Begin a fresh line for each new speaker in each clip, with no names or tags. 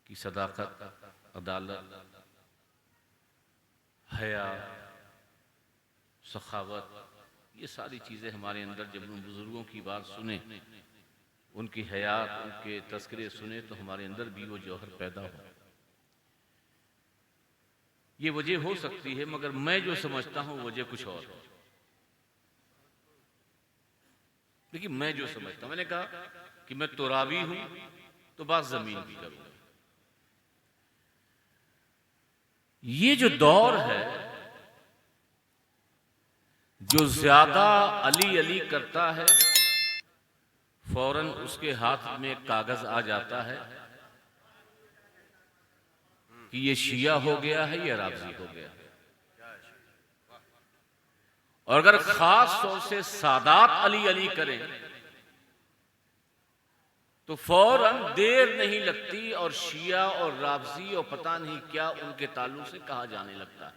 कि सदाकत, अदालत, हया, सखावत, ये सारी चीज़ें हमारे अंदर जब उन बुज़ुर्गों की बात सुने, उनकी हयात, उनके तज़किरे सुने, तो हमारे अंदर भी वो जौहर पैदा हो। ये वजह हो सकती है, मगर मैं जो समझता हूँ वजह कुछ और है। देखिए, मैं जो समझता हूँ, मैंने कहा कि मैं तुराबी हूं तो बात जमीन की करूंगा। ये जो दौर है, जो ज्यादा अली अली करता है, फौरन उसके हाथ में कागज आ जाता है कि ये शिया हो गया है, ये राफ़ज़ी हो गया है। और अगर खास तौर से सादात अली अली करें तो फौरन देर नहीं लगती और शिया और राफ़ज़ी और पता नहीं क्या उनके ताल्लुक से कहा जाने लगता है।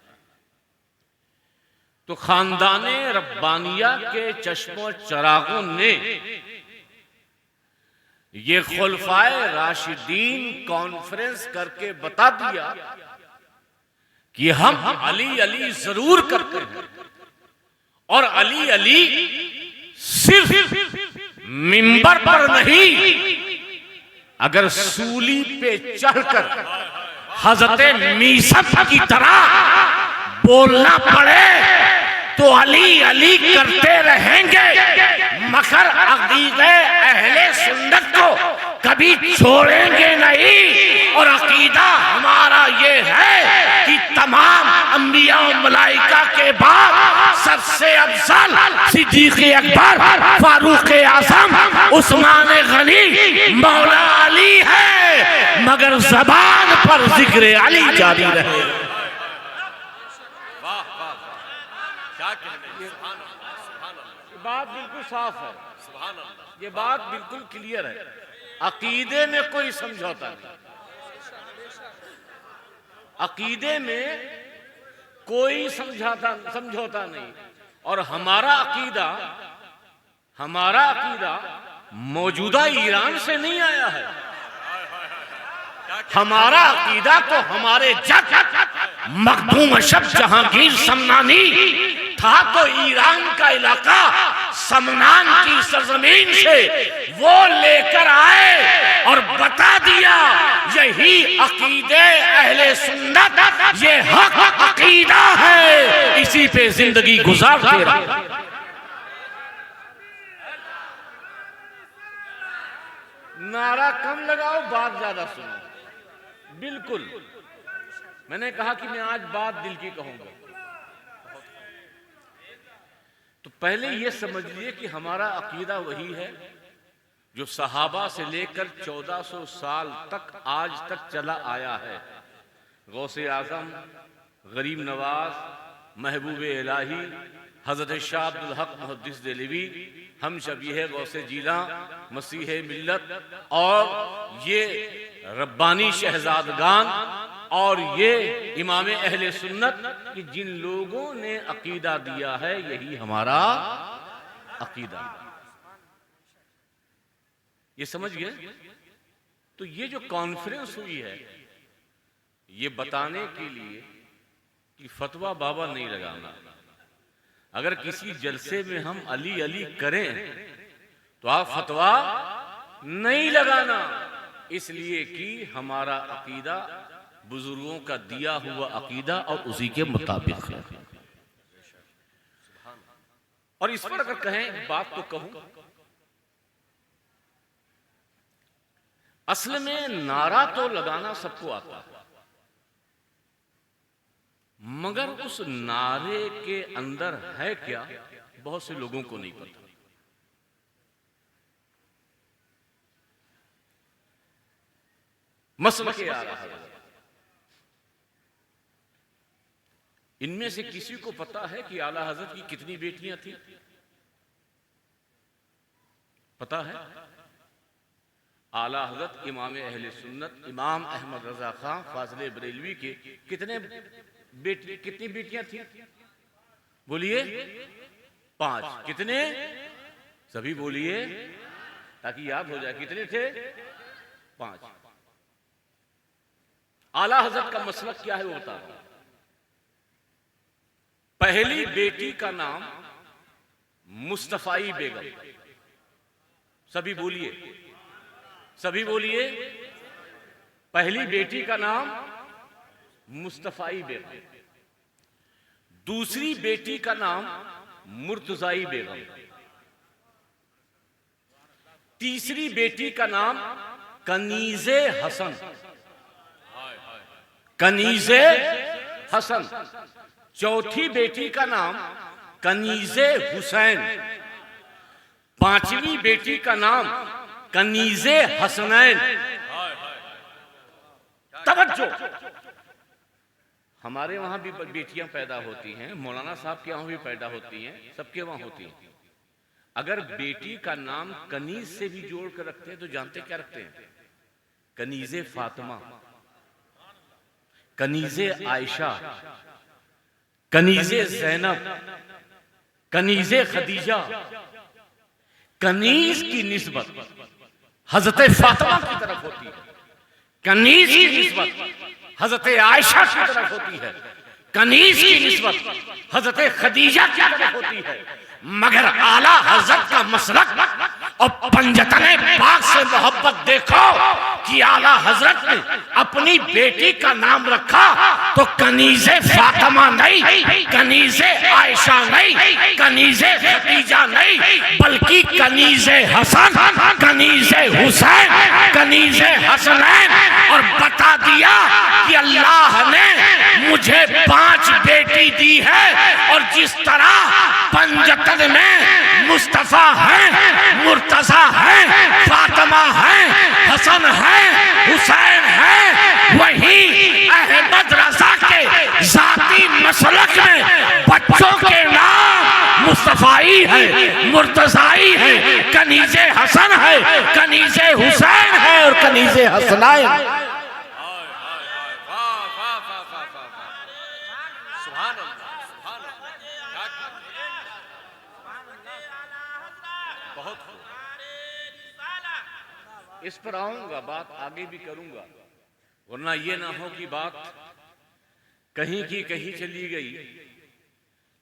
तो खानदाने रब्बानिया के चश्मो चरागों ने ये खुलफाए राशिदीन कॉन्फ्रेंस करके बता दिया कि हम अली अली जरूर करते हैं, और अली अली सिर्फ मिंबर पर नहीं, अगर सूली पे चढ़कर हजरत मीसद की तरह बोलना पड़े तो अली अली करते रहेंगे, मगर अक़ीदे अहले सुन्नत को कभी छोड़ेंगे नहीं। और अक़ीदा हमारा ये है कि तमाम अंबिया और मलाइका के बाद सबसे अफजल सिद्दीक़ अकबर, फारूक आज़म, उस्मान गनी, मौला अली है, मगर ज़बान पर जिक्र अली जारी रहे। बात बिल्कुल साफ है, ये बात बिल्कुल क्लियर है। अकीदे में कोई समझौता नहीं, अकीदे में कोई समझौता नहीं। और हमारा अकीदा मौजूदा ईरान से नहीं आया है। हमारा अकीदा तो हमारे जद मखदूम अशब जहांगीर समनानी था, तो ईरान का इलाका समनान की सरजमीन से वो लेकर आए और बता दिया यही अकीदे अहले सुन्नत, ये हक अकीदा है, इसी पे जिंदगी गुजारते रहे। नारा कम लगाओ, बात ज्यादा सुनो। बिल्कुल, मैंने कहा कि मैं आज बात दिल की कहूंगा। तो पहले ये समझ लिए कि हमारा अकीदा वही है जो सहाबा से लेकर 1400 साल तक आज तक चला आया है। गौसे आज़म, गरीब नवाज, महबूब इलाही, हज़रत शाह अब्दुल हक मुहद्दिस देहलवी, हम शबीह गौसे जीला, मसीह मिल्लत, और ये रब्बानी शहजादगान, और ये इमाम अहले सुन्नत, कि जिन लोगों ने अकीदा दिया है यही हमारा अकीदा। ये समझ गए? तो ये जो कॉन्फ्रेंस हुई है ये बताने के लिए कि फतवा बाबा नहीं लगाना। अगर किसी जलसे में हम अली अली करें तो आप फतवा नहीं लगाना, इसलिए कि हमारा अकीदा बुजुर्गों का दिया हुआ अकीदा और उसी के मुताबिक है। और इस पर अगर कहें, बात तो कहूं, असल में नारा तो लगाना सबको आता है, मगर उस नारे के अंदर है क्या, बहुत से लोगों को नहीं पता। मसला क्या आ रहा है, इनमें से किसी को पता है कि आला हजरत की कितनी बेटियां थी? पता है? आला हजरत इमाम अहले सुन्नत इमाम अहमद रजा खां फाजिले बरेलवी के कितनी बेटियां थी? बोलिए। 5। कितने? सभी बोलिए ताकि याद हो जाए। कितने थे? 5। आला हजरत का मसलक क्या है वो बता रहा हूं। पहली बेटी का नाम मुस्तफाई बेगम, सभी बोलिए, सभी बोलिए, पहली बेटी का नाम मुस्तफाई बेगम। दूसरी बेटी का नाम मुर्तजाई बेगम। तीसरी बेटी का नाम कनीजे हसन, कनीजे हसन। चौथी बेटी का नाम कनीजे हुसैन। पांचवी बेटी का नाम कनीजे हसनैन। तवज्जो, हमारे वहां भी बेटियां पैदा होती हैं, मौलाना साहब के वहां भी पैदा होती हैं, सबके वहां होती हैं। अगर बेटी का नाम कनीज से भी जोड़ कर रखते हैं तो जानते क्या रखते हैं? कनीजे फातिमा, कनीजे आयशा, कनीजे जैनब, कनीजे खदीजा। कनीज की निस्बत हजरत फातिमा की तरफ होती है, कनीज की निस्बत हजरत आयशा की तरफ होती है, कनीज की निस्बत हजरत खदीजा की तरफ होती है। मगर आला हजरत का मसलक और पंजतने पाक से मोहब्बत देखो कि आला हजरत ने अपनी बेटी का नाम रखा तो कनीजे फातिमा नहीं, कनीजे आयशा नहीं, कनीजे खदीजा नहीं, बल्कि कनीजे हसन, कनीजे हुसैन, कनीजे हसनैन। और बता दिया कि अल्लाह ने मुझे 5 बेटी दी है, और जिस तरह पंजतन में मुस्तफा है, मुर्तजा है, फातिमा है, हसन है, हुसैन है, वही अहमद रजा के जाती मसलक में बच्चों के नाम मुस्तफाई है, मुर्तजाई है, कनीजे हसन है, कनीजे हुसैन है और कनीजे हसनैन। इस पर आऊंगा, बात आगे भी करूंगा, वरना ये ना हो कि बात कहीं की कहीं चली गई,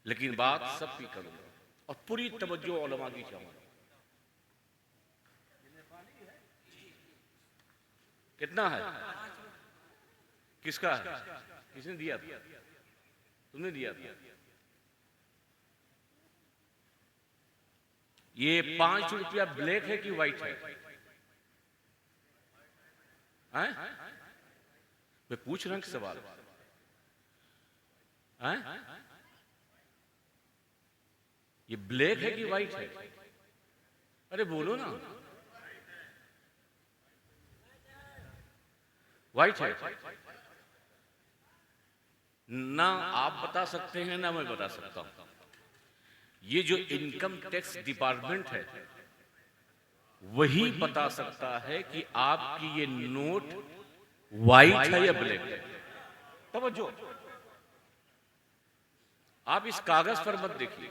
लेकिन बात सब की करूंगा और पूरी तवज्जो उलमा की चाहूंगा। कितना है? किसका है? किसने दिया? तुमने दिया? ये 5 रुपया ब्लैक है कि व्हाइट है? हैं? मैं पूछ रहा हूं सवाल। हैं? ये ब्लैक है कि व्हाइट है? अरे बोलो ना। व्हाइट है ना? आप बता सकते हैं ना मैं बता सकता हूं। ये जो इनकम टैक्स डिपार्टमेंट है वही बता सकता है कि आपकी ये नोट व्हाइट है या ब्लैक है। तवज्जो, आप इस कागज पर मत देखिए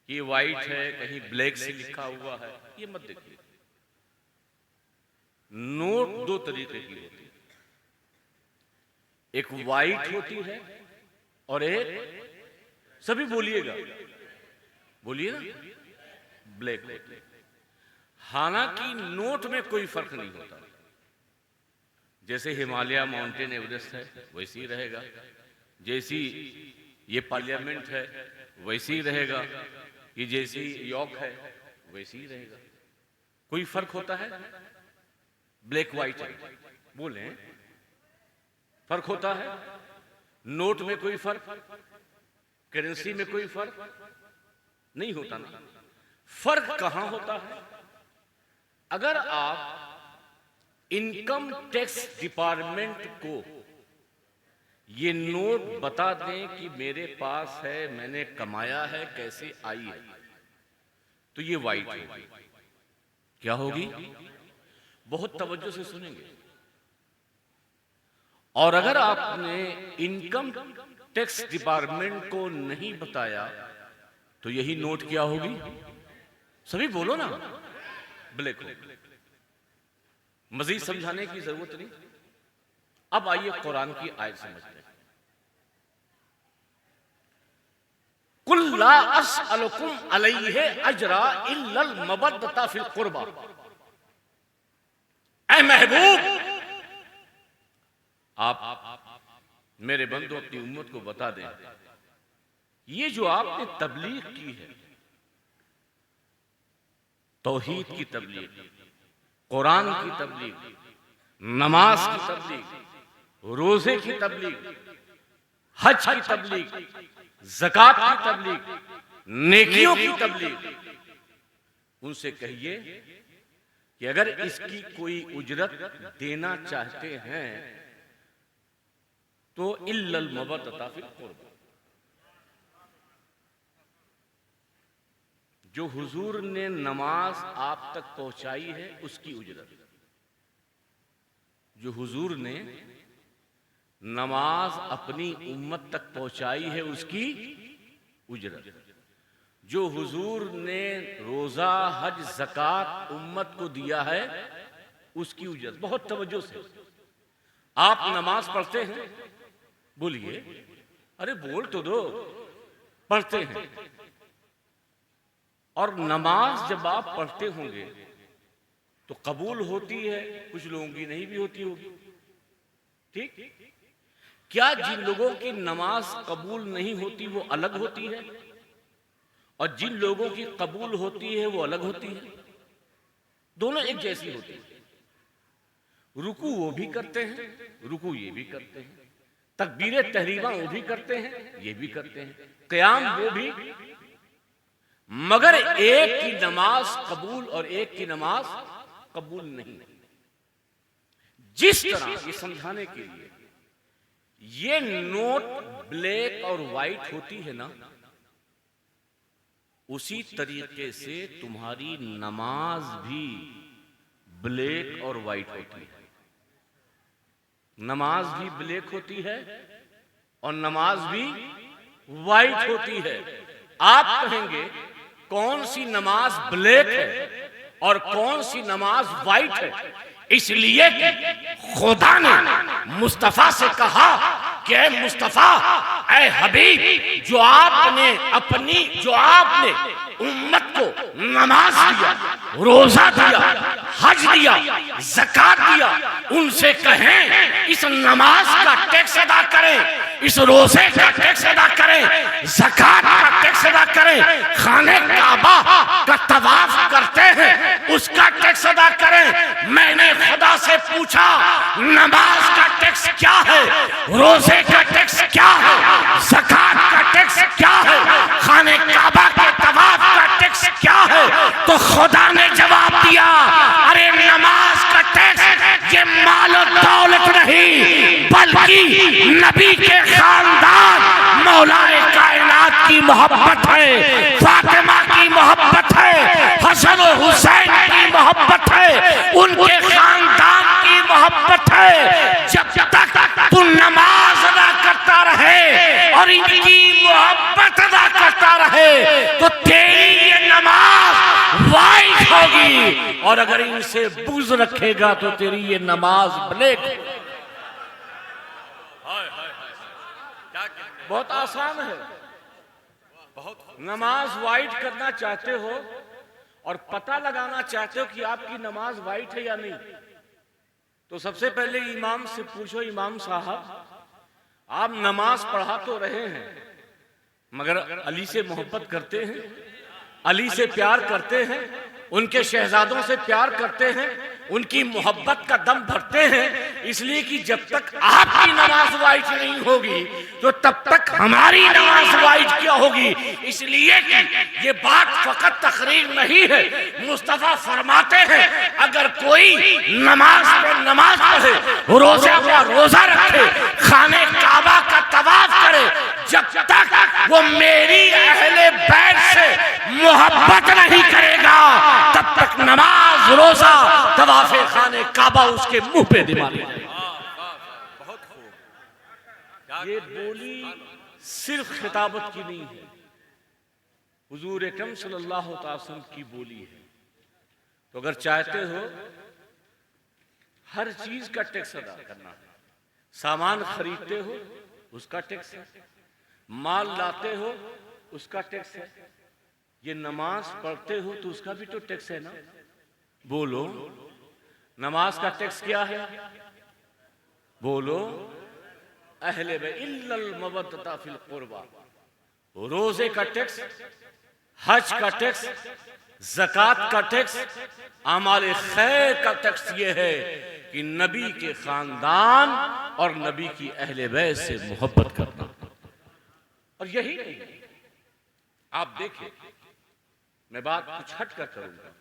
कि व्हाइट है, कहीं ब्लैक से लिखा हुआ है, ये मत देखिए। नोट 2 तरीके की होती है, एक व्हाइट होती है और एक, सभी बोलिएगा, बोलिए ना, ब्लैक होती है। हालांकि नोट में कोई फर्क नहीं होता। जैसे हिमालय माउंटेन एवरेस्ट है वैसे ही रहेगा, जैसी ये पार्लियामेंट है वैसे ही रहेगा, ये जैसी यॉर्क है वैसे ही रहेगा। कोई फर्क होता है? ब्लैक व्हाइट है, बोले फर्क होता है? नोट में कोई फर्क, करेंसी में कोई फर्क नहीं होता ना। फर्क कहां होता है? अगर आप इनकम टैक्स डिपार्टमेंट को ये नोट बता दें कि मेरे पास है, मैंने कमाया है, कैसे आई है, तो ये व्हाइट होगी। क्या होगी? बहुत तवज्जो से सुनेंगे। और अगर आपने इनकम टैक्स डिपार्टमेंट को नहीं बताया तो यही नोट क्या होगी? सभी बोलो ना, ब्लैक होगी। मजीद समझाने की जरूरत नहीं। अब आइए कुरान की आयत समझते हैं। कुल ला अस्अलुकुम अलैहि अजरा इल्लल मवद्दता फिल कुर्बा। ऐ महबूब, आप मेरे बंदो अपनी उम्मत को बता दें, ये जो आपने तबलीग की है, तौहीद की तबलीग, कुरान की तबलीग, नमाज की तबलीग, रोजे की तबलीग, हज की तबलीग, ज़कात की तबलीग, नेकियों की तबलीग, उनसे कहिए कि अगर इसकी कोई उजरत देना चाहते हैं तो इल्लल मवद्दता फिल कुर्बा, जो हुजूर ने नमाज आप तक पहुंचाई है उसकी उजरत, जो हुजूर ने नमाज अपनी उम्मत तक पहुंचाई है उसकी उजरत, जो हुजूर ने रोजा हज ज़कात उम्मत को दिया है उसकी उजरत। बहुत तवज्जो से, आप नमाज पढ़ते हैं, बोलिए, अरे बोल तो दो, पढ़ते हैं, और नमाज जब आप पढ़ते होंगे तो कबूल होती है, कुछ लोगों की नहीं भी होती होगी, ठीक? क्या जिन लोगों की नमाज कबूल नहीं होती वो अलग होती है, और जिन लोगों की कबूल होती है वो अलग होती है? दोनों एक जैसी होती है। रुकू वो भी करते हैं, रुकू ये भी करते हैं, तकबीर तहरीमा वो भी करते हैं, ये भी करते हैं, क़याम वो भी, मगर एक की नमाज कबूल और एक की नमाज कबूल नहीं। जिस तरह ये समझाने के लिए ये नोट ब्लैक और व्हाइट होती है ना, उसी तरीके से तुम्हारी नमाज भी ब्लैक और व्हाइट होती है। नमाज भी ब्लैक होती है और नमाज भी व्हाइट होती है। आप कहेंगे कौन सी नमाज ब्लैक है और कौन सी नमाज व्हाइट है? इसलिए कि खुदा ने मुस्तफा से कहा कि ऐ मुस्तफा, ऐ हबीब, जो आपने उम्मत को नमाज दिया, रोजा दिया, हज दिया, ज़कात दिया, उनसे कहें इस नमाज का टैक्स अदा करें, इस रोजे का टैक्स अदा करें, ज़कात का टैक्स अदा करें, खाने काबा का तवाफ करते हैं उसका टैक्स अदा करें। मैंने खुदा से पूछा नमाज का टैक्स क्या है, रोजे का टैक्स क्या है, ज़कात का टैक्स क्या है, खाने काबा के तवाफ का टैक्स क्या है? तो खुदा ने जवाब दिया, अरे नमाज का टैक्स ये माल और दौलत नहीं, बल्कि नबी के खानदान मौलाए कायनात की मोहब्बत है, फातिमा की मोहब्बत है, हसन और हुसैन की मोहब्बत है, उनके खानदान की मोहब्बत है। जब तक तू नमाज अदा करता रहे और इनकी मोहब्बत अदा करता रहे तो तेरी ये नमाज वाइट होगी, और अगर इनसे बुग़्ज़ रखेगा तो तेरी ये नमाज ब्लैक। बहुत आसान है। नमाज वाइट करना चाहते हो और पता लगाना चाहते हो कि आपकी नमाज वाइट है या नहीं, तो सबसे पहले इमाम से पूछो, इमाम साहब आप नमाज पढ़ा तो रहे हैं मगर अली से मोहब्बत करते हैं, अली से प्यार करते हैं, उनके शहजादों से प्यार करते हैं, उनकी मोहब्बत का दम भरते हैं, इसलिए कि जब तक आपकी नमाज वाइट नहीं होगी तो तब तक हमारी नमाज वाइट क्या होगी। इसलिए कि ये बात फकत तकरीर नहीं है, मुस्तफा फरमाते हैं अगर कोई नमाज पे नमाज पढ़े, रोजा का रोजा रखे, खाने काबा का तवाफ करे, जब तक वो मेरी अहले बैत से मोहब्बत नहीं करेगा तब तक नमाज, रोजा, तवाफे खाने काबा उसके मुंह पे दिमाग जाएगा। ये बोली सिर्फ खिताबत की नहीं है, हुजूर अकरम सल्लल्लाहु अलैहि वसल्लम की बोली है। तो अगर चाहते हो हर चीज का टैक्स अदा करना है, सामान खरीदते हो उसका टैक्स है, माल लाते हो उसका टैक्स है, ये नमाज पढ़ते हो तो उसका भी तो टैक्स है ना। बोलो, नमाज का टैक्स क्या है? बोलो, अहले बे इल्लल मवद्दता फिल कुर्बा। रोजे का टैक्स, हज का टैक्स, ज़कात का टैक्स, आमाल खैर का टैक्स ये है कि नबी के खानदान और नबी की अहले बैत से मोहब्बत करना। और यही नहीं, आप देखिए, मैं बात कुछ हट कर करूंगा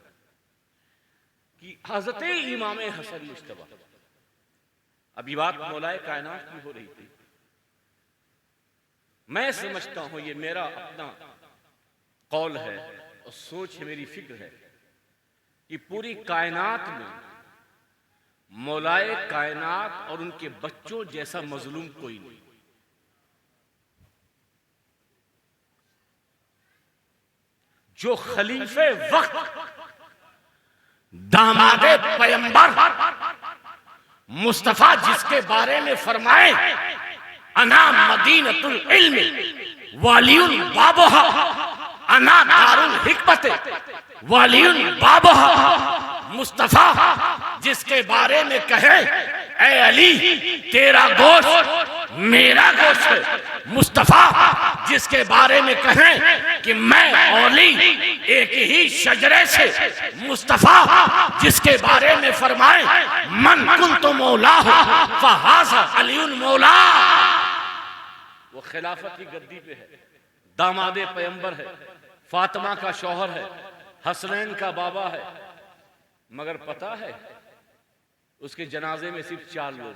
कि हजरत इमाम हसन मुश्तबा, अभी बात मौलाए कायनात की हो रही थी, मैं समझता हूं, ये मेरा अपना कौल है और सोच है, मेरी फिक्र है कि पूरी कायनात में मौलाए कायनात और उनके बच्चों जैसा मजलूम कोई नहीं। जो खलीफे वक्त दामादे पैगंबर मुस्तफा जिसके बारे में फरमाए अना मदीनतुल इल्म वालियुल बाबहा, अना दारुल हिकमत वालियुल बाबहा, मुस्तफा जिसके बारे में कहे ए अली तेरा गोश्त मेरा गोश्त है, मुस्तफा जिसके बारे में कहें कि मैं औली एक ही शजरे से, मुस्तफा जिसके बारे में फरमाए मन कुन्तु मौला फहाज़ा अलीउल मौला, वो खिलाफत की गद्दी पे है, दामादे पैगंबर है, फातिमा का शौहर है, हसनैन का बाबा है, मगर पता है उसके जनाजे में सिर्फ 4 लोग।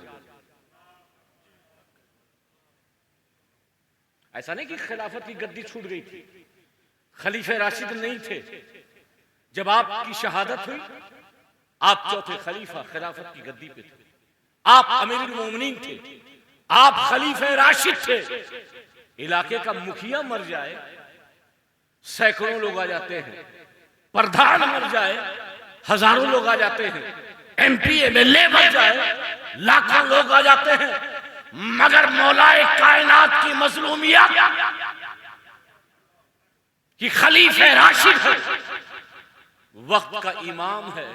ऐसा नहीं कि खिलाफत की गद्दी छूट गई थी, खलीफे राशिद नहीं थे। जब आपकी शहादत हुई, आप चौथे खलीफा खिलाफत की गद्दी पे थे, आप अमीरुल मोमिनीन थे, आप खलीफे राशिद थे। इलाके का मुखिया मर जाए सैकड़ों लोग आ जाते हैं, प्रधान मर जाए हजारों लोग आ जाते हैं, एमपी एमएलए मर जाए लाखों लोग आ जाते हैं, मगर मौलाए कायनात की मजलूमियत कि खलीफे राशिद है, वक्त का इमाम है,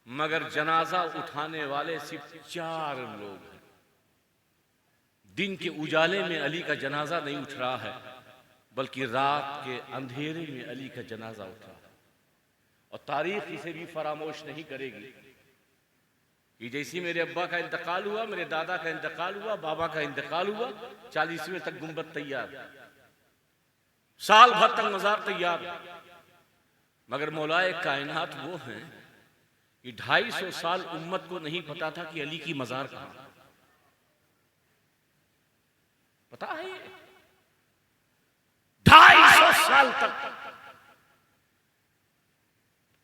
मगर जनाजा उठाने वाले सिर्फ 4 लोग हैं। दिन के उजाले में अली का जनाजा नहीं उठ रहा है, बल्कि रात के अंधेरे में अली का जनाजा उठा है। और तारीख इसे भी फरामोश नहीं करेगी कि जैसी मेरे अब्बा का इंतकाल हुआ, मेरे दादा का इंतकाल हुआ, बाबा का इंतकाल हुआ, 40वें तक गुंबद तैयार, साल भर तक मजार तैयार, मगर मौलाए कायनात वो हैं कि 250 साल उम्मत को नहीं पता था कि अली की मजार कहां। पता है ये 250 साल तक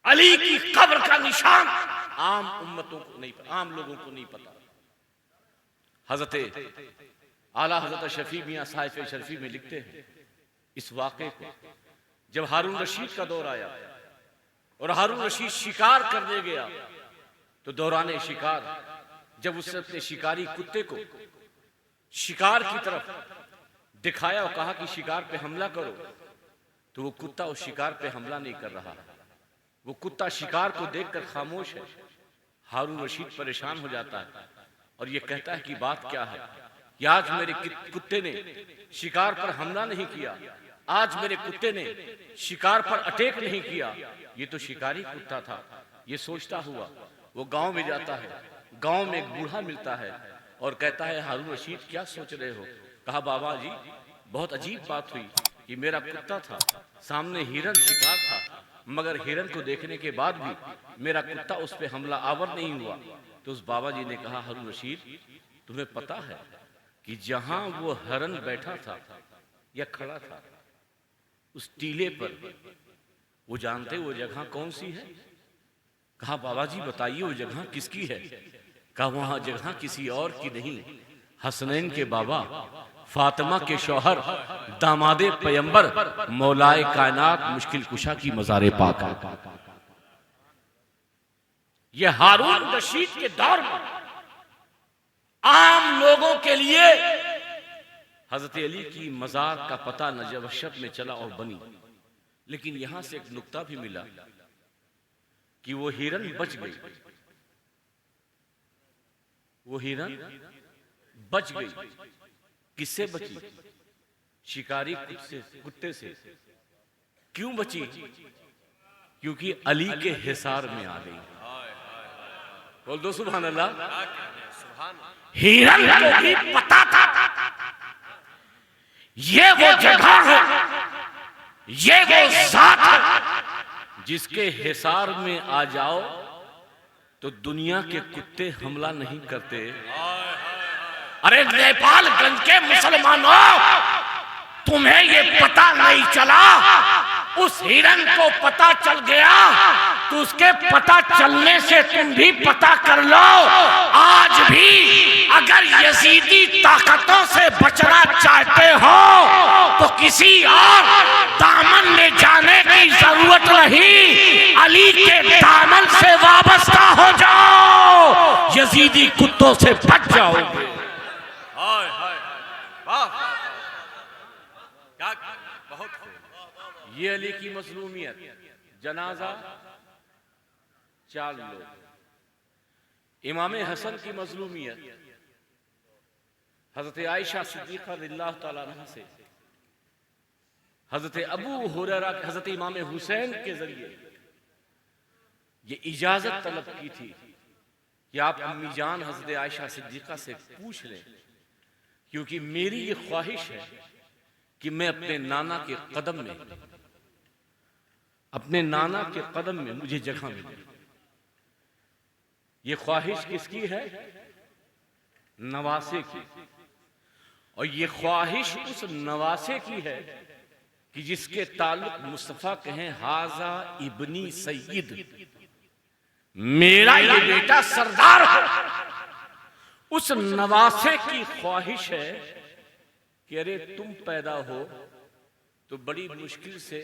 अली की कब्र का निशान आम उम्मतों को नहीं पता, आम लोगों को नहीं पता। हजरत आला हजरत शफी मियां साहिब शरफी में लिखते हैं इस वाक़े को, जब हारून रशीद का दौर आया और हारून रशीद शिकार करने गया, तो दौरान शिकार जब उसने अपने शिकारी कुत्ते को शिकार की तरफ दिखाया और कहा कि शिकार पे हमला करो, तो वो कुत्ता उस शिकार पे हमला नहीं कर रहा, वो कुत्ता शिकार को देखकर खामोश है। हारून रशीद परेशान हो जाता है और ये कहता है कि बात क्या है, कि आज मेरे कुत्ते ने शिकार पर हमला नहीं किया, आज मेरे कुत्ते ने शिकार पर अटैक नहीं किया, ये तो शिकारी कुत्ता था। ये सोचता हुआ वो गांव में जाता है, गांव में एक बूढ़ा मिलता है और कहता है हारून रशीद क्या सोच रहे हो? कहा बाबा जी बहुत अजीब बात हुई कि मेरा कुत्ता था, सामने हिरन शिकार था, मगर हिरन को देखने के बाद भी मेरा कुत्ता उस पर हमला आवर नहीं हुआ। तो उस बाबा जी ने कहा हारून रशीद तुम्हें पता है कि जहां वो हिरन बैठा था या खड़ा था उस टीले पर, वो जानते वो जगह कौन सी है? कहा बाबा जी बताइए वो जगह किसकी है? कहा वहां जगह किसी और की नहीं, हसनैन के बाबा फातिमा के शौहर दामादे पैगंबर मौलाए कायनात मुश्किल कुशा की मज़ारे पाक है। ये हारून रशीद के दौर में आम लोग लिए हजरत अली की मज़ार का पता नजफ़शत में चला और बनी। लेकिन यहां से एक नुक्ता भी मिला कि वो हिरन बच गई, वो हिरन बच गई। किससे बची? शिकारी कुत्ते से। क्यों बची? क्योंकि अली के हिसार में आ गई। बोल दो सुभान अल्लाह। हिरन को भी पता था ये वो जगह है, ये वो जात है जिसके हिसार में आ जाओ तो दुनिया के कुत्ते हमला नहीं करते। अरे नेपालगंज के मुसलमानों, तुम्हें ये पता नहीं चला? उस हिरन को पता चल गया तो उसके पता चलने से तुम भी पता कर लो। आज भी अगर यजीदी ताकतों से बचना चाहते हो तो किसी और दामन में जाने की जरूरत नहीं, अली के दामन से वाबस्ता हो जाओ, यजीदी कुत्तों से बच जाओगे। ये अली की मजलूमियत। जनाजा 4 लोग। इमाम हसन की मजलूमियत हजरत आयशा सिद्दीक़ा रज़ियल्लाहु ताला अन्हा से हजरत अबू हुरैरा, हजरत इमाम हुसैन के जरिए ये इजाजत तलब की थी कि आप अम्मी जान हजरत आयशा सिद्दीक़ा से पूछ लें, क्योंकि मेरी ये ख्वाहिश है कि मैं अपने नाना के कदम में, अपने नाना के कदम में मुझे जगह मिले। ये ख्वाहिश किसकी है? नवासे की। और ये ख्वाहिश उस नवासे की है कि जिसके ताल्लुक मुस्तफा कहें हाजा इब्नी सैयद, मेरा ये बेटा सरदार हो। उस नवासे की ख्वाहिश है कि अरे तुम पैदा हो तो बड़ी मुश्किल से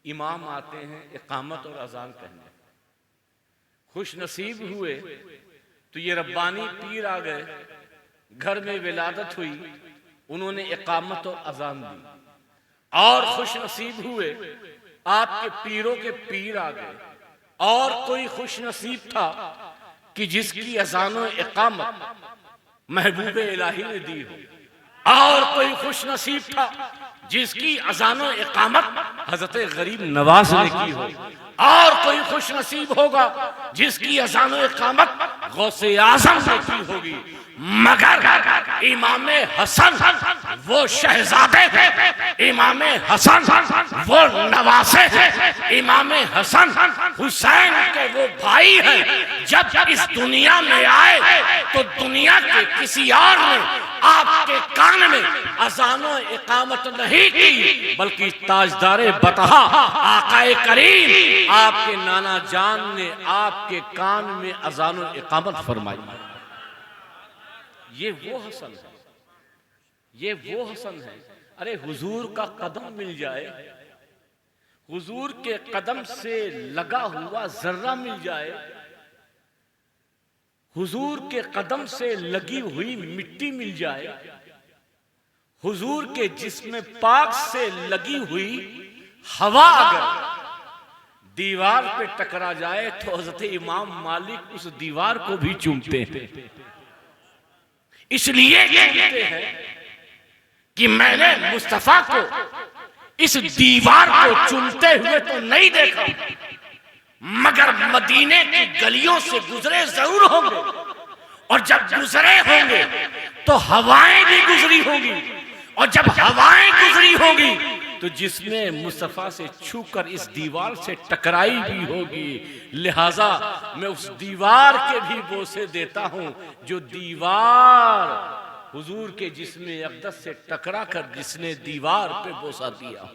इमाम आते हैं इकामत और अजान कहने, खुश नसीब हुए तो ये रब्बानी पीर आ गए, घर में विलादत हुई, उन्होंने इकामत और अजान दी। और खुश नसीब हुए आपके पीरों के पीर आ गए, और कोई खुश नसीब था कि जिसकी अजान और इकामत महबूब इलाही ने दी हो, और कोई खुश नसीब था जिसकी अजान और इकामत हजरत गरीब नवाज ने की हो, और कोई खुश नसीब होगा जिसकी अजान और इकामत गौसे आजम ने की होगी। मगर इमाम हसन वो शहजादे हैं, इमाम हसन वो नवासे हैं, इमाम हसन हुसैन के वो भाई हैं। जब इस दुनिया में आए तो दुनिया के किसी और ने आपके कान में अजानो इकामत नहीं की, बल्कि ताजदारे बतहा आकाए करीम आपके नाना जान ने आपके कान में अजानो इकामत फरमाई। ये वो हसन है, ये वो हसन है। अरे हुजूर का कदम मिल जाए, हुजूर के कदम से लगा हुआ जर्रा मिल जाए, हुजूर के कदम से लगी हुई मिट्टी मिल जाए, हुजूर के जिस्म पाक से लगी हुई हवा अगर दीवार पे टकरा जाए तो हजरत इमाम मालिक उस दीवार को भी चूमते हैं। इसलिए चूमते हैं कि मैंने मुस्तफा को इस दीवार को चूमते हुए तो नहीं देखा, मगर मदीने की गलियों से गुजरे जरूर होंगे, और जब गुजरे होंगे तो हवाएं भी गुजरी होंगी, और जब हवाएं गुजरी होंगी तो जिसमें मुस्तफा से छूकर इस दीवार से टकराई भी होगी। लिहाजा मैं उस दीवार के भी बोसे देता हूं जो दीवार हुजूर के जिस्म अक़दस से टकरा कर जिसने दीवार पे बोसा दिया।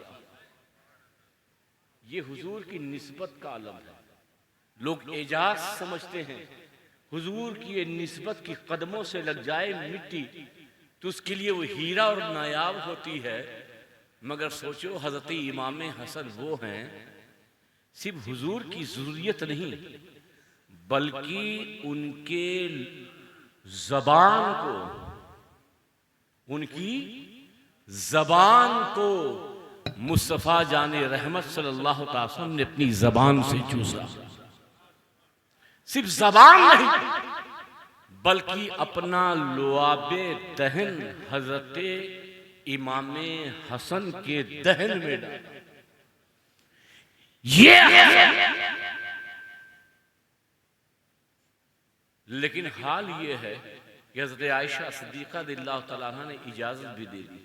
ये हुजूर की निस्बत का आलम है। लोग एजाज समझते हैं, हुजूर की ये निस्बत की कदमों से लग जाए मिट्टी तो उसके लिए वो हीरा और नायाब होती है। मगर सोचो हजरत इमाम हसन वो हैं, सिर्फ हुजूर की ज़ुर्रियत नहीं बल्कि उनके ज़बान को उनकी जबान को मुस्तफा जाने रहमत सल्लल्लाहु अलैहि वसल्लम ने अपनी जबान से चूसा। सिर्फ जबान नहीं बल्कि अपना लुआबे दहन हजरत इमामे हसन के दहन में डाला। ये लेकिन हाल ये है कि हजरत आयशा सिद्दीक़ा रज़ियल्लाहु तआला अन्हा ने इजाजत भी दे दी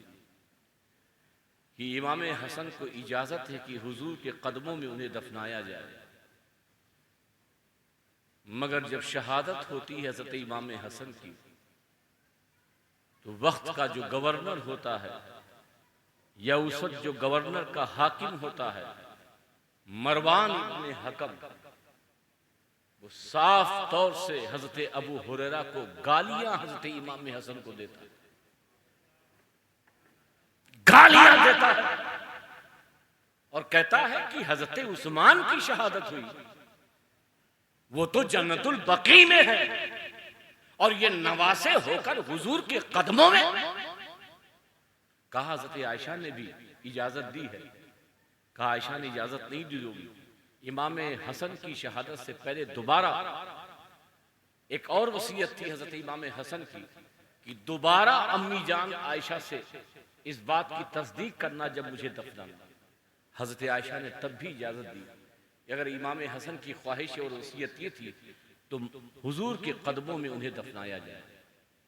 कि इमाम हसन को इजाजत है कि हुजूर के कदमों में उन्हें दफनाया जाए। मगर जब शहादत होती है हजरत इमाम हसन की, तो वक्त का जो गवर्नर होता है या उस वक्त जो गवर्नर का हाकिम होता है मरवान इब्ने हकम, वो साफ तौर से हजरत अबू हुरैरा को गालियां हजरत इमाम हसन को देता है, गालियां देता है और कहता है कि हजरत उस्मान की शहादत हुई, वो तो जन्नतुल बकी में है और ये नवासे होकर हुजूर के कदमों में। कहा हजरत आयशा ने भी इजाजत दी है, कहा आयशा ने इजाजत नहीं दी होगी। इमाम हसन की शहादत से पहले दोबारा एक और वसीयत थी हजरत इमाम हसन की कि दोबारा अम्मी जान आयशा से इस बात की तस्दीक करना जब मुझे दफनाना। हजरत आयशा ने तब भी इजाजत दी। अगर इमाम हसन की ख्वाहिश और वसीयत ये थी तो हुजूर के कदमों में उन्हें दफनाया जाए।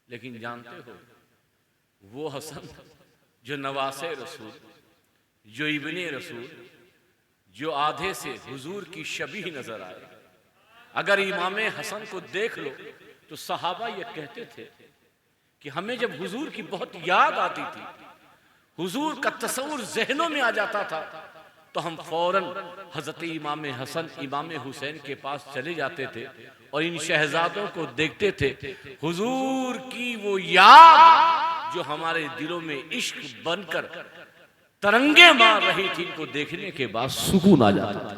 लेकिन जानते हो वो हसन जो नवासे रसूल, जो इब्ने रसूल, जो आधे से हुजूर की शबीह नजर आए, अगर इमाम हसन को देख लो तो सहाबा ये कहते थे कि हमें जब हुजूर की बहुत याद आती थी, हुजूर का तस्वुर जहनों में आ जाता था, तो हम फौरन हजरत इमाम हसन इमाम हुसैन के पास चले जाते थे और इन शहजादों को देखते थे। हुजूर की वो याद जो हमारे दिलों में इश्क बनकर तरंगे मार रही थी, इनको देखने के बाद सुकून आ जाता था।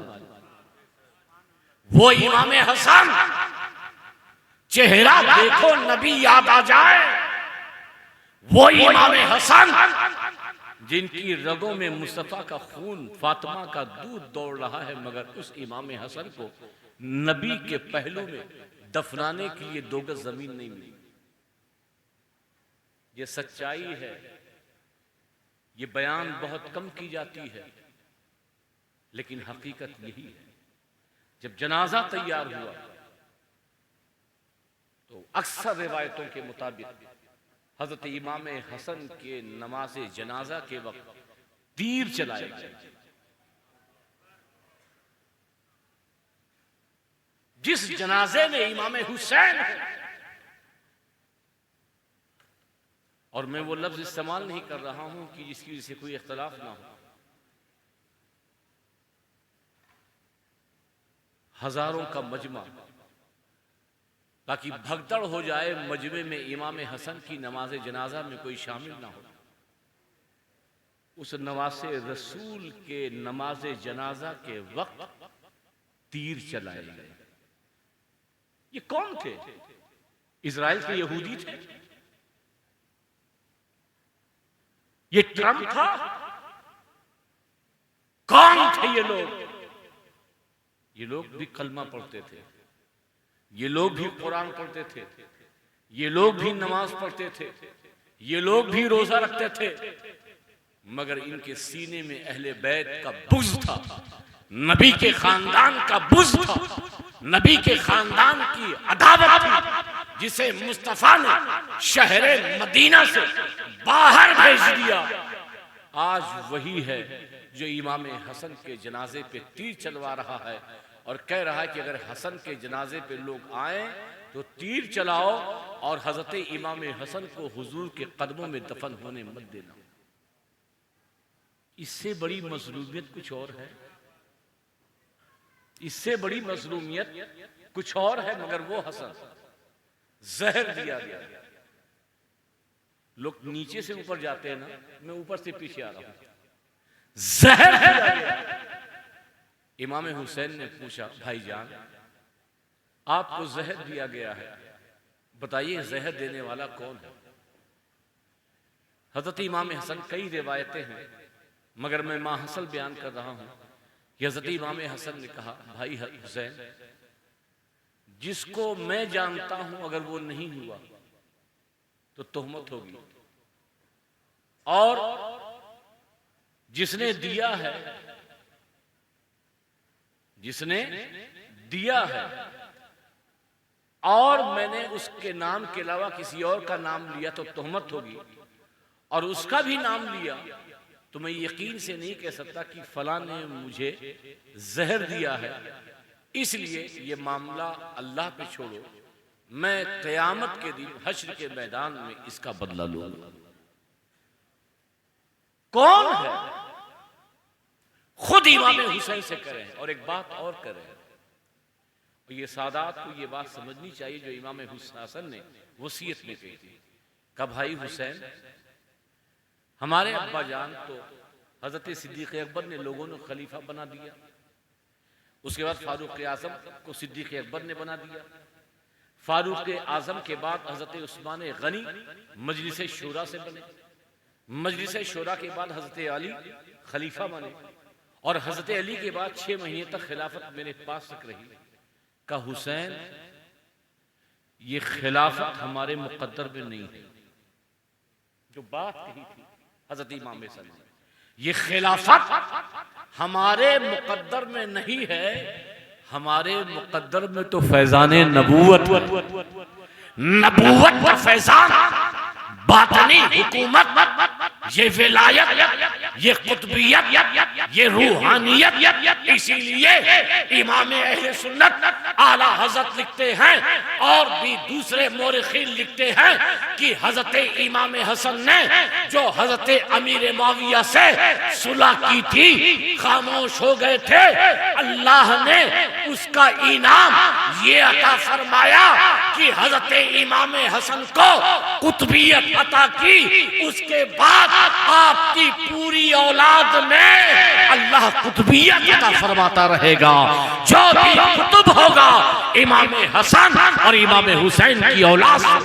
वो इमाम हसन चेहरा देखो नबी याद आ जाए। वो इमाम हसन जिनकी रगों में मुस्तफा का खून, फातिमा का दूध दौड़ रहा है, मगर उस इमाम हसन को नबी के पहलू में दफनाने के लिए 2 गज जमीन नहीं मिली। ये सच्चाई है, ये बयान बहुत कम की जाती है, लेकिन हकीकत यही है। जब जनाजा तैयार हुआ तो अक्सर रिवायतों के मुताबिक हजरत इमाम हसन के नमाज़े जनाजा के वक्त तीर चलाए गए। जिस जनाजे में इमाम हुसैन है, और मैं वो लफ्ज इस्तेमाल नहीं कर रहा हूं कि जिसकी वजह से कोई इख्तलाफ ना हो, हजारों का मजमा, ताकि भगदड़ हो जाए मजमे में इमाम हसन की नमाज जनाजा में कोई शामिल ना हो। उस नवासे रसूल के नमाज जनाजा के वक्त तीर चलाए गए। ये कौन थे? इजराइल के यहूदी थे? ये ट्रम्प था? कौन थे ये लोग? ये लोग भी कलमा पढ़ते थे, ये लोग भी कुरान पढ़ते थे, ये लोग भी नमाज पढ़ते थे, ये लोग भी रोजा रखते थे, मगर इनके सीने में अहले बैत का बुग़्ज़ था, नबी के खानदान का बुग़्ज़ था, नबी के खानदान की अदावत थी, जिसे मुस्तफा ने शहरे मदीना से बाहर भेज दिया। आज वही है जो इमाम हसन के जनाजे पे तीर चलवा रहा है और कह रहा है कि अगर हसन के जनाजे पे लोग आए तो तीर चलाओ और हजरत इमाम हसन को हुजूर के कदमों में दफन होने मत देना। इससे बड़ी मजलूमियत कुछ और है, इससे बड़ी मजलूमियत कुछ और है। मगर वो हसन जहर दिया गया। लोग नीचे से ऊपर जाते हैं ना, मैं ऊपर से पीछे आ रहा हूं। जहर दिया गया। इमाम हुसैन ने पूछा, भाईजान आपको जहर दिया गया है, बताइए जहर देने वाला कौन है? हजरत इमाम हसन कई रिवायतें हैं, मगर मैं माहसल बयान कर रहा हूं कि हजरत इमाम हसन ने कहा, भाई हुसैन, जिसको मैं जानता हूं अगर वो नहीं हुआ तो तोहमत होगी, और जिसने दिया है, जिसने दिया है और मैंने उसके नाम के अलावा किसी और का नाम लिया तो तोहमत होगी, और उसका भी नाम लिया तो मैं यकीन से नहीं कह सकता कि फलां ने मुझे जहर दिया है, इसलिए ये मामला अल्लाह पे छोड़ो, मैं क़यामत के दिन हश्र के मैदान में इसका बदला लूंगा। कौन है? खुद इमाम हुसैन से करें। और एक बात और करें, ये सादात को ये बात समझनी चाहिए जो इमाम हुसैन ने वसीयत में कही थी, का भाई हुसैन, हमारे अब्बा जान तो हजरत सिद्दीक अकबर ने लोगों ने खलीफा बना दिया, उसके बाद फारूक आजम को सिद्दीक अकबर ने बना दिया, फारूक आजम के बाद हजरत उस्मान गनी मजलिस शूरा से बने, मजलिस शूरा के बाद हजरत अली खलीफा बने, और हजरत अली के बाद 6 महीने तक खिलाफत मेरे पास तक रही। का हुसैन, ये खिलाफत हमारे मुकद्दर में नहीं है। जो बात कही थी हजरत इमाम हसन ने, ये खिलाफत हमारे मुकद्दर में नहीं है, हमारे मुकद्दर में तो फैजान नबूवत, नबूवत का फैजान, बातनी हुकूमत, ये विलायत, ये कुतबियत, ये रूहानियत, इसीलिए इमाम अहले सुन्नत आला हजरत लिखते हैं और भी दूसरे मौरिखीन लिखते हैं कि हजरत इमाम हसन ने जो हजरत अमीर मुआविया से सुलह की थी, खामोश हो गए थे, अल्लाह ने उसका इनाम ये अता फरमाया कि हजरत इमाम हसन को कुतबियत अता की, उसके बाद आपकी पूरी औलाद में अल्लाह कुतबियत अता फरमाता रहेगा। जो भी कुतुब होगा इमाम हसन और इमाम हुसैन की औलाद से।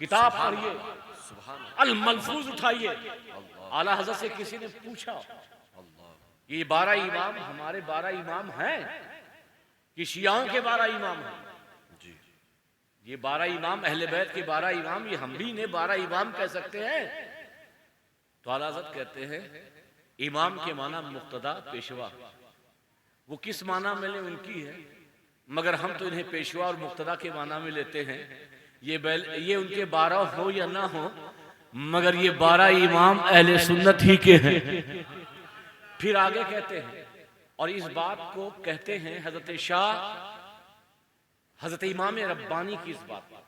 किताब पढ़िए, अल मलफूज उठाइए। आला हज़रत से किसी ने पूछा, ये 12 इमाम हमारे 12 इमाम हैं कि शियाओं के 12 इमाम हैं? ये 12 इमाम अहले बैत के 12 इमाम, ये हम भी इन्हें 12 इमाम कह सकते हैं? तो आला हज़रत कहते हैं इमाम के माना मुक्तदा, पेशवा, वो किस माना में ले उनकी है, मगर हम तो इन्हें पेशवा और मुक्तदा के माना में लेते हैं। ये उनके 12 हो या ना हो, मगर ये 12 इमाम अहले सुन्नत ही के हैं। फिर आगे कहते हैं, और इस बात को कहते हैं हजरत शाह, हजरत इमाम रब्बानी की इस बात पर,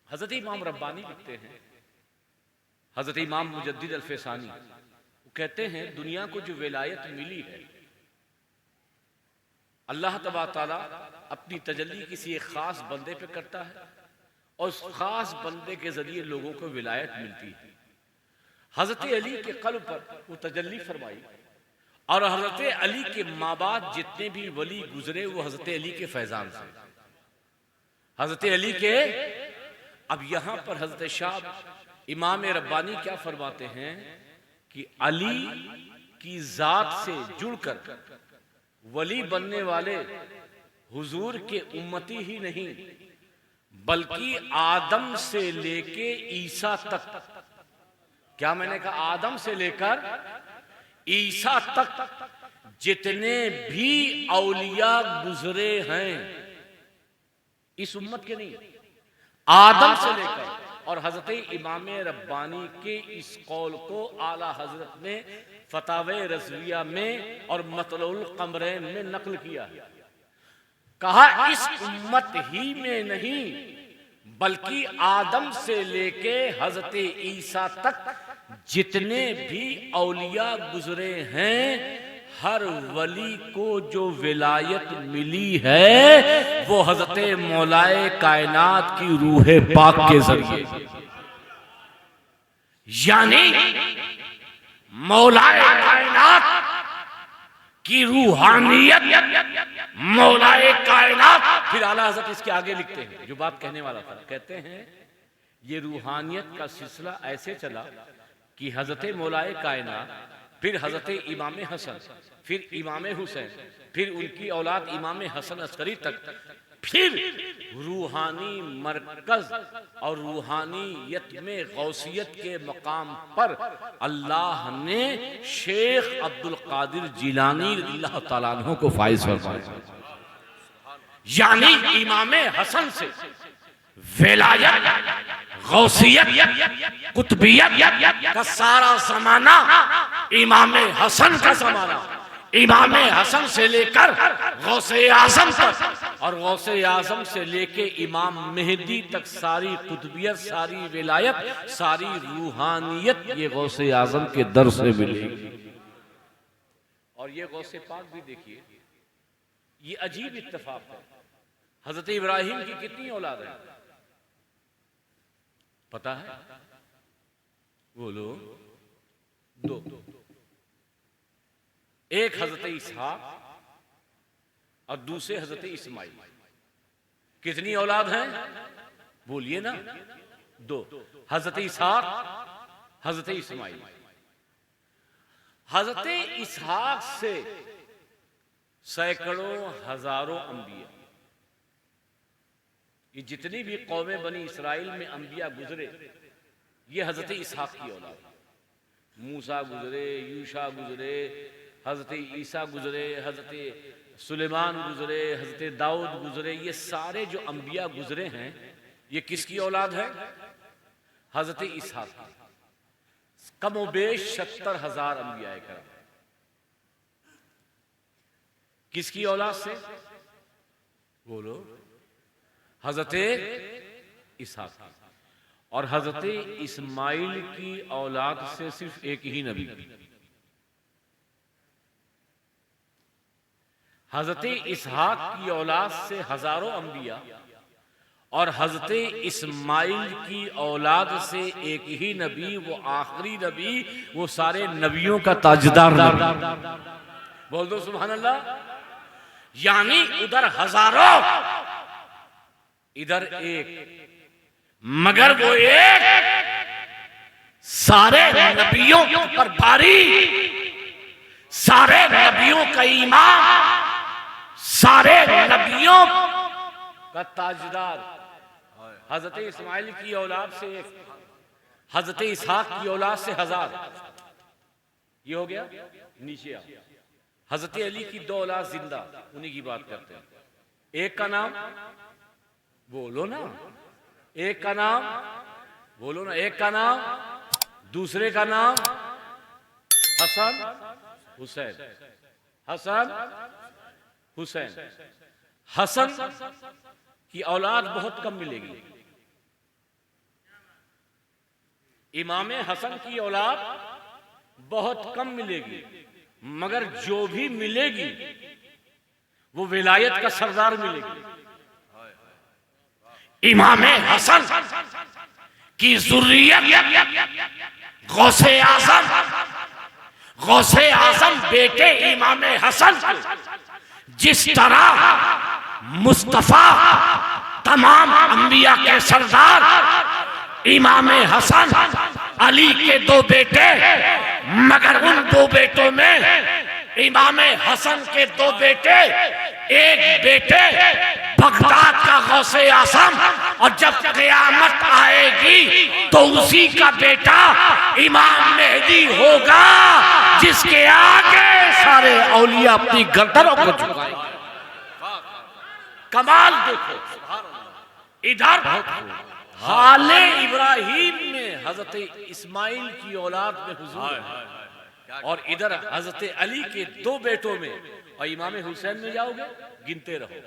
हजरत इमाम रब्बानी लिखते हैं, हजरत इमाम मुजद्दिद अल-फैसानी कहते हैं दुनिया को जो विलायत मिली है, अल्लाह तबारक तआला अपनी तजल्ली किसी एक खास बंदे पे करता है और उस खास बंदे के जरिए लोगों को विलायत मिलती है। हजरत अली के कल्ब पर वो तजल्ली फरमाई, और हजरत अली के माँ बाप जितने भी वली गुजरे वो हजरत अली के फैजान से, हजरत अली के। अब यहां पर हजरत शाह इमाम रब्बानी क्या फरमाते हैं कि अली की जात से जुड़कर वली बनने वाले हुजूर के उम्मती ही नहीं, बल्कि आदम से लेके ईसा तक, क्या मैंने कहा, आदम से लेकर ईसा तक जितने भी औलिया गुजरे हैं इस उम्मत के नहीं, आदम से लेकर, और हजरत इमाम रब्बानी के इस कौल को आला हजरत ने फतावे रज़विया में और मतलुल कमरैन में नकल किया है। कहा इस उम्मत ही में नहीं, बल्कि आदम से लेके हजरत ईसा तक जितने भी औलिया गुजरे हैं, हर वली को जो विलायत मिली है वो हजरत मौलाए कायनात की रूह पाक के जरिए, यानी मौलाए कायनात की रूहानियत, मौलाए कायनात। फिर आला हज़रत इसके आगे लिखते हैं जो बात कहने वाला था, कहते हैं ये रूहानियत का सिलसिला ऐसे चला कि हजरत मौलाए कायनात, फिर हजरत इमाम हसन, फिर इमाम हुसैन, फिर उनकी औलाद इमाम हसन अस्करी तक, फिर रूहानी मरकज और रूहानियत में गौसियत के मकाम पर अल्लाह ने शेख अब्दुल कादिर जिलानी अल्लाह ताला अन्हु को फाइज फरमाया। यानी इमाम हसन से विलायत, गौसियत, कुतबियत का सारा जमाना इमाम हसन का जमाना, इमाम हसन से लेकर गौसे आजम तक और गौसे आजम से लेके इमाम मेहदी तक सारी कुतबियत, सारी विलायत, सारी रूहानियत ये गौसे आजम के दर से मिलेगी। और ये गौसे पाक भी देखिए, ये अजीब इत्तेफाक है। हजरत इब्राहिम की कितनी औलाद है पता है? बोलो, दो। एक हजरत इसहाक और दूसरे हजरत इस्माइल। कितनी औलाद हैं? बोलिए ना, दो। हजरत इसहाक, हजरत इस्माइल। हजरत इसहाक से सैकड़ों हजारों अंबिया, ये जितनी भी कौमें बनी इसराइल में अंबिया गुजरे, ये हजरत इसहाक की औलाद। मूसा गुजरे, यूशा गुजरे, हजरत ईसा गुजरे, हजरत सुलेमान गुजरे, हजरत दाऊद गुजरे, ये सारे जो अंबिया गुजरे हैं ये किसकी औलाद है? हजरत इसहाक। कमोबेश 70,000 अंबिया करम किसकी औलाद से? बोलो, हजरत इसहाक। और हजरत इस्माइल की औलाद से सिर्फ एक ही नबी, हजरत इसहाक की औलाद से हजारों अंबिया और हजरत इस्माइल की औलाद से एक ही नबी, वो आखिरी नबी, वो सारे नबियों का ताजदार नबी। बोल दो सुभान अल्लाह। यानी उधर हजारों, इधर एक, मगर वो एक सारे नबियों पर भारी, सारे नबियों का ईमान, सारे नबियों का ताजदार। हजरत इस्माइल की औलाद से एक, हजरत इसहाक की औलाद से 1000। ये हो गया। नीचे आ, हजरत अली की 2 औलाद जिंदा, उन्हीं की बात करते हैं। एक का नाम बोलो ना, एक का नाम बोलो ना, एक का नाम, दूसरे का नाम हसन हुसैन, हसन हुसैन। हसन की औलाद बहुत कम मिलेगी। इमाम हसन की औलाद बहुत कम मिलेगी, मगर जो भी मिलेगी वो विलायत का सरदार मिलेगी। इमाम हसन की ज़ुर्रियत गौसे आज़म, गौसे आज़म बेटे इमाम हसन जिस तरह मुस्तफा तमाम अंबिया के सरदार इमाम हसन अली के 2 बेटे, मगर उन 2 बेटों में इमाम हसन के 2 बेटे, एक बेटे बगदाद का गौसे आज़म, और जब क़यामत आएगी तो उसी का बेटा इमाम मेहदी होगा, जिसके आगे सारे औलिया अपनी गर्दनों को झुकाएंगे। कमाल देखो, इधर हाले इब्राहिम में हजरत इस्माइल की औलाद में हुजूर, और इधर हजरत अली के 2 बेटों में, और इमाम हुसैन में जाओगे गिनते रहो,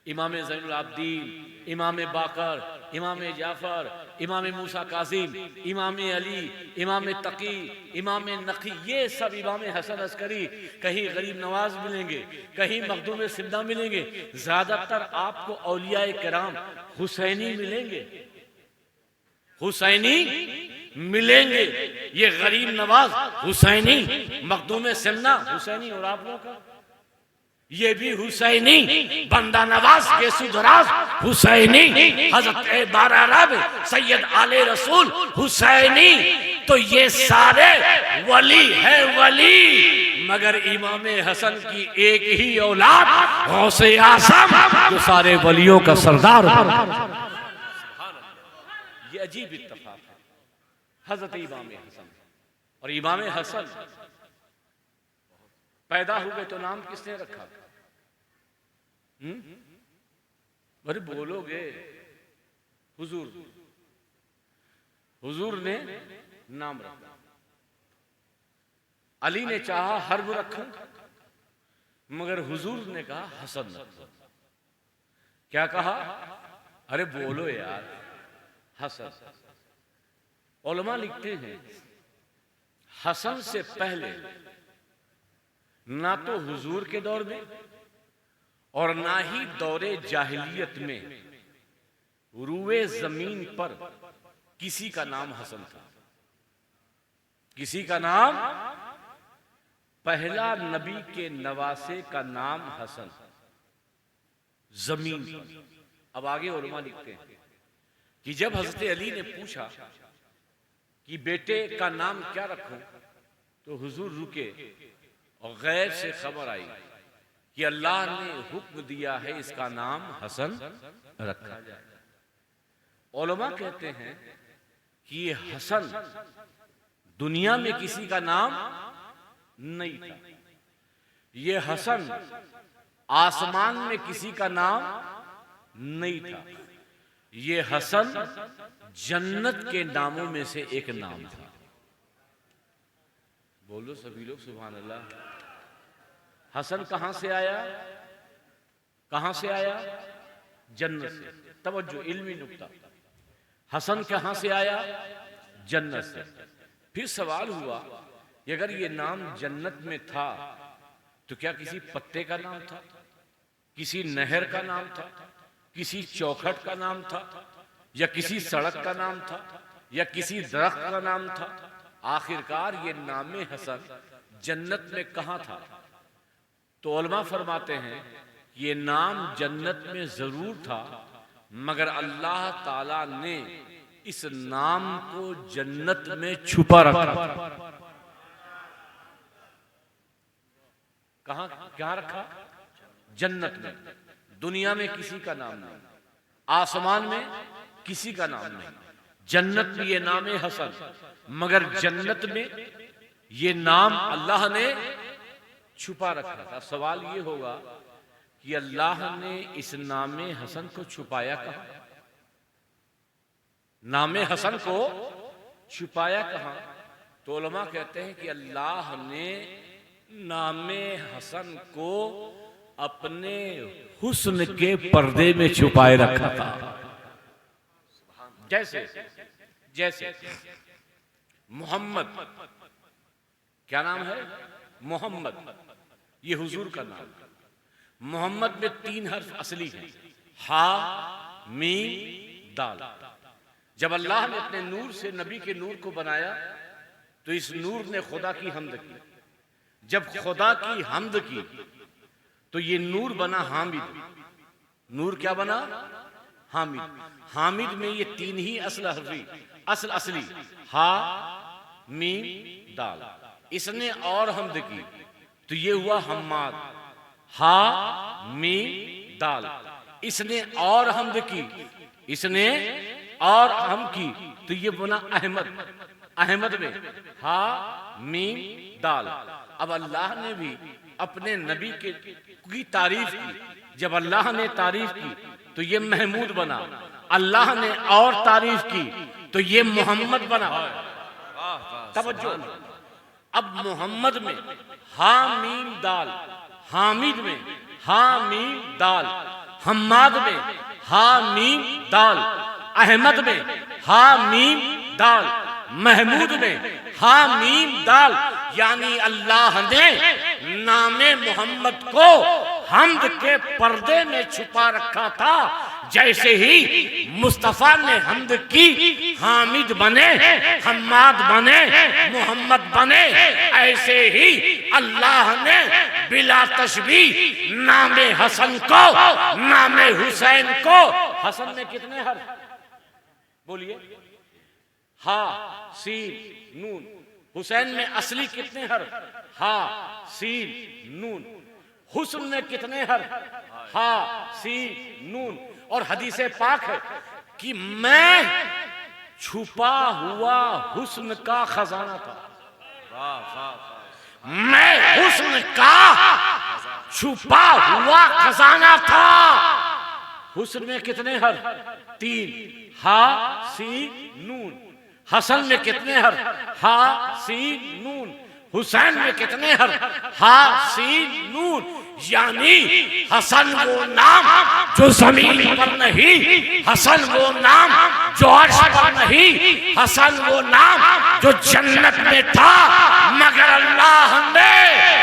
इमाम ज़ैनुल आबिदीन, इमाम बाकर, इमाम जाफर, इमाम मूसा कासिम, इमाम अली, इमाम तकी, इमाम नकी, ये सब इमाम हसन अस्करी। कहीं गरीब नवाज मिलेंगे, कहीं मखदूम सिद्दा मिलेंगे, ज्यादातर आपको औलिया किराम हुसैनी मिलेंगे, हुसैनी मिलेंगे। ये गरीब नवाज हुसैनी, मखदूम सिन्ना हुसैनी, और आप लोगों का ये भी हुसैनी, बंदा नवाज के सुधराज हुसैनी, हजरत बारह सैयद आले रसूल हुसैनी। तो ये सारे वली है वली, मगर इमाम हसन की एक ही औलाद गौसे आज़म जो सारे वलियों का सरदार। ये अजीब इत्तेफाक है। हजरत इमाम हसन और इमाम हसन पैदा हुए तो नाम किसने रखा? अरे बोलोगे? हुजूर, हुजूर ने नाम रखा। अली ने चाहा हर्ब रखूं, मगर हुजूर ने कहा हसन रखो। क्या कहा? अरे बोलो यार, हसन। उलमा लिखते हैं हसन से पहले ना तो हुजूर के दौर में और ना ही दौरे जाहिलियत में रूए जमीन पर किसी का नाम हसन था। किसी का नाम, पहला नबी के नवासे का नाम हसन जमीन पर। अब आगे उलमा लिखते हैं कि जब हजरत अली ने पूछा कि बेटे का नाम क्या रखूं, तो हुजूर रुके और गैर से खबर आई कि अल्लाह ने हुक्म दिया है इसका नाम हसन रखा जाए। उलमा कहते हैं कि ये हसन दुनिया में किसी का नाम नहीं था। ये हसन आसमान में किसी का नाम नहीं था। ये हसन जन्नत के नामों में से एक नाम था। बोलो सभी लोग सुभान अल्लाह। हसन कहां से आया? कहां से आया? जन्नत से। तवज्जो, इल्मी नुक्ता। हसन कहां से आया? जन्नत से। फिर सवाल हुआ कि अगर ये नाम जन्नत में था तो क्या किसी पत्ते का नाम था, किसी नहर का नाम था, किसी चौखट का नाम था, या किसी सड़क का नाम था, या किसी दरख्त का नाम था? आखिरकार ये नाम हसन जन्नत में कहां था? तो उलमा फरमाते हैं ये नाम जन्नत में जरूर था, मगर अल्लाह ताला ने इस नाम को जन्नत में छुपा रखा। कहां क्या रखा? जन्नत में। दुनिया में किसी का नाम नहीं, आसमान में किसी का नाम नहीं। जन्नत में ये नाम है हसन, मगर जन्नत में ये नाम अल्लाह ने छुपा रखा था। सवाल ये होगा कि अल्लाह ने इस नाम हसन को छुपाया कहां? नाम हसन को छुपाया कहां? तो उलमा कहते हैं कि अल्लाह ने नाम हसन को अपने हुस्न के पर्दे में छुपाए रखा था। जैसे जैसे मोहम्मद, क्या नाम है? मोहम्मद, ये हुजूर का नाम है। मोहम्मद में 3 हर्फ असली हैं, हा मीम दाल। जब अल्लाह ने अपने नूर से नबी के नूर को बनाया तो इस नूर ने खुदा की हमद की। जब खुदा की हमद की तो ये नूर बना हामिद। नूर क्या बना? हामिद। हामिद में ये 3 ही असल असली, हा मीम दाल। इसने और हमद की तो ये हुआ हम्माद, हा मीम दाल। इसने और हमद की, इसने और हम की तो ये बना अहमद। अहमद में हा मीम दाल। अब अल्लाह ने भी अपने नबी की तारीफ की। जब अल्लाह ने तारीफ की तो ये महमूद बना। अल्लाह ने और तारीफ की तो ये मोहम्मद बना। तवज्जो, अब मोहम्मद में हा मीम दाल, हामिद में हा मीम दाल, हम्माद में हा मीम दाल, अहमद में हा मीम दाल, महमूद में हा मीम दाल। यानी अल्लाह ने नामे मोहम्मद को हम्द के पर्दे में छुपा रखा था। जैसे ही मुस्तफा ने हम्द की, हामिद बने, हम्माद बने, मोहम्मद बने, ऐसे ही अल्लाह ने बिला तशबीह नामे हसन को, नामे हुसैन को, हसन में कितने हर्फ बोलिए, हा सीन नून, हुसैन में असली कितने हर्फ, हा सीन नून, हुस्न में कितने हर्फ, हा सीन नून। और हदीसे पाक है कि मैं छुपा हुआ हुस्न का खजाना था, मैं हुस्न का छुपा हुआ खजाना था। हुस्न में कितने हर्फ, 3, हा सीन नून। हसन में कितने हर्फ, हा सीन नून। हुसैन में कितने हर्फ, हा सीन नून। यानी हसन वो नाम जो जमीन पर नहीं, हसन वो नाम जो अर्श पर नहीं, हसन वो नाम जो जन्नत में था, मगर अल्लाह ने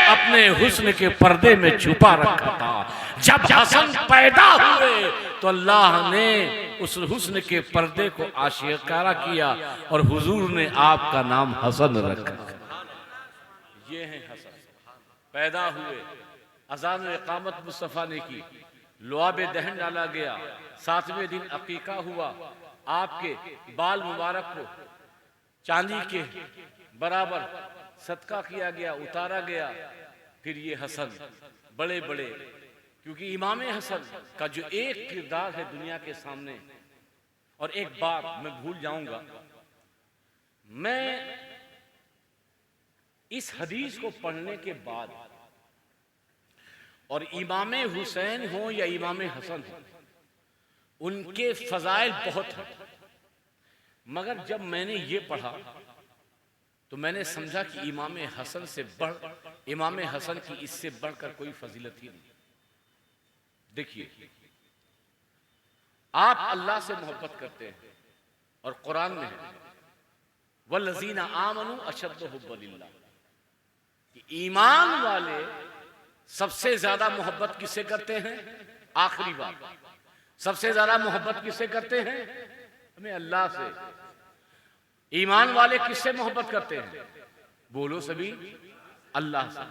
अपने हुस्न के पर्दे में छुपा रखा था। जब हसन पैदा हुए तो अल्लाह ने उस हुस्न के पर्दे को आशिकारा किया और हुजूर ने आपका नाम हसन रखा। ये है हसन। पैदा हुए, अज़ान और इक़ामत मुस्तफ़ा ने की, लुआब दहन डाला गया, 7वें दिन अकीका हुआ, आपके बाल मुबारक को चांदी के बराबर सदका किया गया, उतारा गया। फिर ये हसन बड़े बड़े, क्योंकि इमाम हसन का जो एक किरदार है दुनिया के सामने। और एक बात मैं भूल जाऊंगा, मैं इस हदीस को पढ़ने के बाद, और इमाम हुसैन हो या इमाम हसन हो, उनके फजाइल बहुत हैं, मगर जब मैंने ये पढ़ा तो मैंने समझा कि इमाम हसन से बढ़, इमाम हसन की इससे बढ़कर कोई फजीलत ही नहीं। देखिए, आप अल्लाह से मोहब्बत करते हैं और कुरान में है वल्लज़ीना आमनू अशद्दु हुब्बन लिल्लाह, कि ईमान वाले सबसे ज्यादा मोहब्बत किससे करते हैं? आखिरी बात, सबसे ज्यादा मोहब्बत किससे करते हैं? हमें अल्लाह से। ईमान वाले किससे मोहब्बत करते हैं? बोलो सभी, अल्लाह से।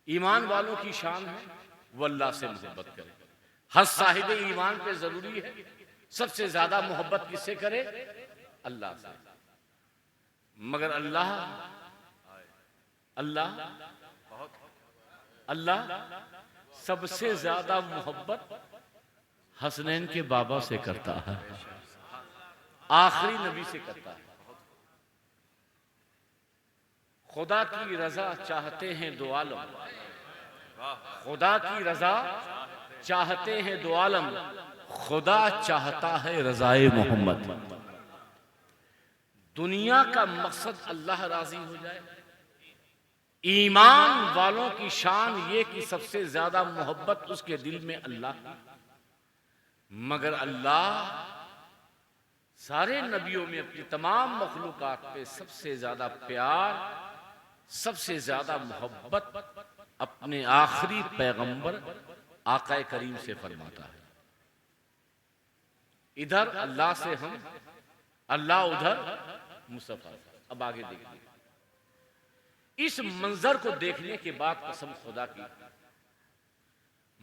ईमान वालों की शान है वो अल्लाह से मोहब्बत करे। हर साहिब ईमान पे जरूरी है सबसे ज्यादा मोहब्बत किससे करे? अल्लाह से। मगर अल्लाह अल्लाह अल्लाह सबसे ज्यादा मोहब्बत हसनैन के बाबा से करता है, आखिरी नबी से करता है। खुदा की रजा चाहते हैं दो आलम, खुदा की रजा चाहते हैं दो आलम, खुदा चाहता है रजाए मोहम्मद। दुनिया का मकसद अल्लाह राजी हो जाए। ईमान वालों की शान ये कि सबसे ज्यादा मोहब्बत उसके दिल में अल्लाह की। मगर अल्लाह सारे नबियों में अपनी तमाम मखलूकात पे सबसे ज्यादा प्यार, सबसे ज्यादा मोहब्बत अपने आखिरी पैगंबर आका करीम से फरमाता है। इधर अल्लाह से हम, अल्लाह उधर मुस्तफा। अब आगे देखिए, इस मंजर को देखने के बाद कसम खुदा की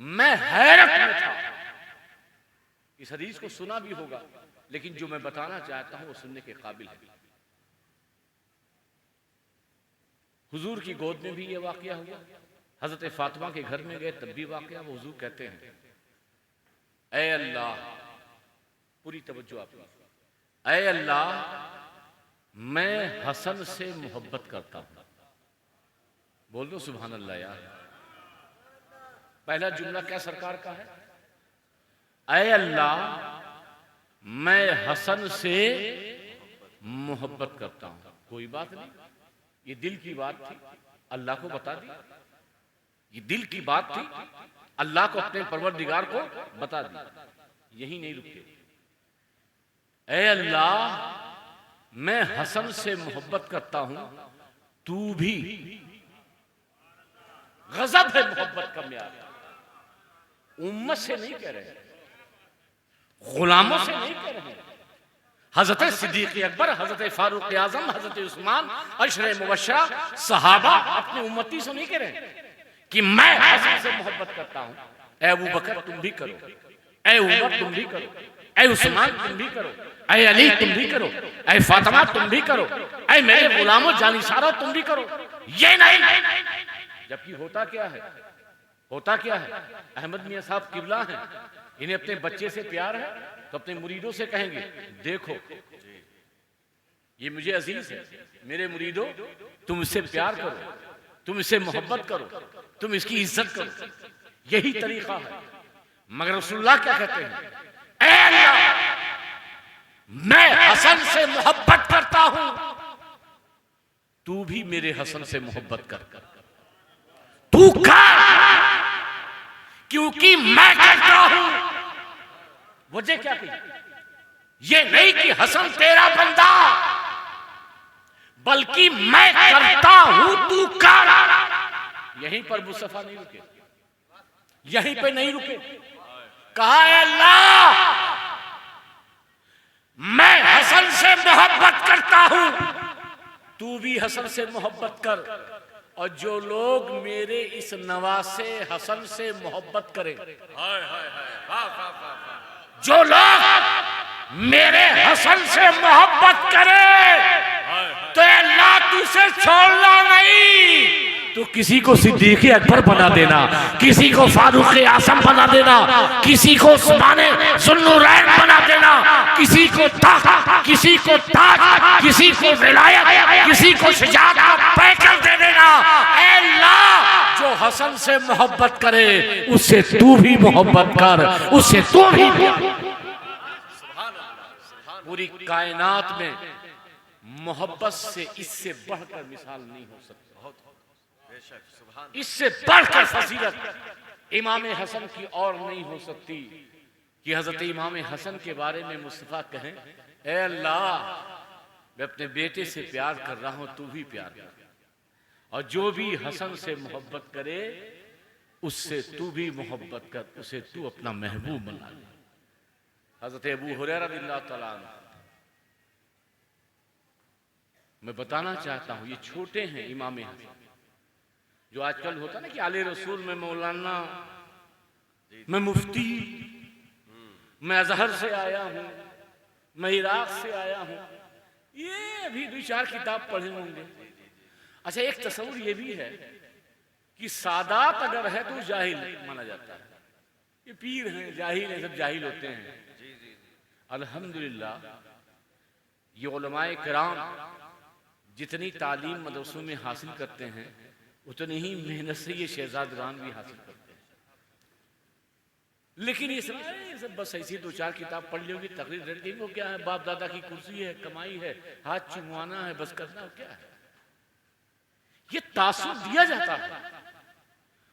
मैं हैरत में था। इस हदीस को सुना भी होगा, लेकिन जो मैं बताना चाहता हूं वो सुनने के काबिल है। हुजूर की गोद में भी ये वाकया हुआ, हजरत फातिमा के घर में गए तब भी वाकया। वो हुजूर कहते हैं, ऐ अल्लाह, पूरी तवज्जो आपकी, ऐ अल्लाह मैं हसन से मोहब्बत करता हूं। बोल दो सुभान अल्लाह यार। पहला जुमला क्या सरकार का है? ऐ अल्लाह मैं हसन से मोहब्बत करता हूं। कोई बात नहीं, ये दिल की बात थी, अल्लाह को बता दी। ये दिल की बात थी, अल्लाह को, अपने परवरदिगार को बता दी। यही नहीं रुके, ऐ अल्लाह मैं हसन से मोहब्बत करता हूं, तू भी। गजब है मोहब्बत का म्यार। उम्मत से नहीं कह रहे, गुलामों से नहीं कह रहे। हजरत सिद्दीक अकबर, हजरत फारूक आजम, हजरत उस्मान, अशरे मुबश्शरा सहाबा अपनी उम्मती से नहीं कह रहे कि मैं हसन से मोहब्बत करता हूं। ऐ अबू बकर तुम भी करो, ऐ उमर तुम भी करो, ऐ उस्मान तुम भी करो, ऐ अली तुम भी करो, ऐ फातिमा तुम भी करो, ऐ मेरे गुलामों जानिसारों तुम भी करो। ये नहीं, जबकि होता क्या है, होता क्या है, अहमद मियां साहब किबला हैं, इन्हें अपने बच्चे से प्यार है तो अपने मुरीदों से कहेंगे देखो ये मुझे अजीज है, मेरे मुरीदों तुम इससे प्यार करो, तुम इससे मोहब्बत करो, तुम इसकी इज्जत करो। यही तरीका है। मगर रसूलुल्लाह क्या कहते हैं, ऐ अल्लाह मैं हसन से मोहब्बत करता हूं, तू भी मेरे हसन से मोहब्बत कर, तू कर, क्योंकि मैं करता हूं। वजह क्या थी? ये नहीं कि हसन तेरा बंदा, बल्कि मैं करता हूं तू कर। यहीं पर मुस्तफा नहीं रुके, यहीं पे नहीं रुके। कहा अल्लाह मैं हसन से मोहब्बत करता हूं, तू भी हसन से मोहब्बत कर। और जो लोग मेरे इस नवासे हसन से मोहब्बत करें, जो लोग मेरे हसन से मोहब्बत करे, तो अल्लाह तुझसे छोड़ना नहीं। तो किसी को सिद्दीक़ अकबर बना देना, किसी को फारूक आज़म बना देना, किसी को उस्मान ज़ुन्नुरैन बना देना, किसी को ताज, किसी को ताज, किसी को विलायत, किसी को शुजाअत का पैकर दे देना। ऐ अल्लाह जो हसन से मोहब्बत करे उससे तू भी मोहब्बत कर, उससे तू भी। पूरी कायनात में मोहब्बत से इससे बढ़कर मिसाल नहीं हो सकती, इससे बढ़कर फजीलत इमाम हसन की और नहीं हो सकती कि हजरत इमाम हसन के बारे में मुस्तफा कहें, ऐ अल्लाह मैं अपने बेटे से प्यार कर रहा हूं, तू भी प्यार कर, और जो भी हसन से मोहब्बत करे उससे तू भी मोहब्बत कर, उसे तू अपना महबूब बना ले। हजरत अबू हुरैरा रज़ियल्लाहु तआला अन्हु, मैं बताना चाहता हूं ये छोटे हैं इमाम हसन। जो आजकल होता ना कि आले रसूल में मौलाना, मैं मुफ्ती, मैं अजहर से आया हूं, मैं इराक से आया हूं, ये अभी 2-4 किताब पढ़े होंगे। अच्छा एक तस्वुर ये भी है कि सादात अगर है तो जाहिल माना जाता है, ये पीर हैं, जाहिल हैं, सब जाहिल होते हैं। अल्हम्दुलिल्लाह ये उलमाए किराम जितनी तालीम मदरसों में हासिल करते हैं उतनी ही मेहनत से ये शहजादगान भी हासिल करते हैं। लेकिन ये सब बस ऐसी 2-4 किताब पढ़ लोगी, तकरीर रट गई, वो क्या है, बाप दादा की कुर्सी है, कमाई है, हाथ चुमवाना है, बस करना है, क्या है। ये तासुब दिया जाता है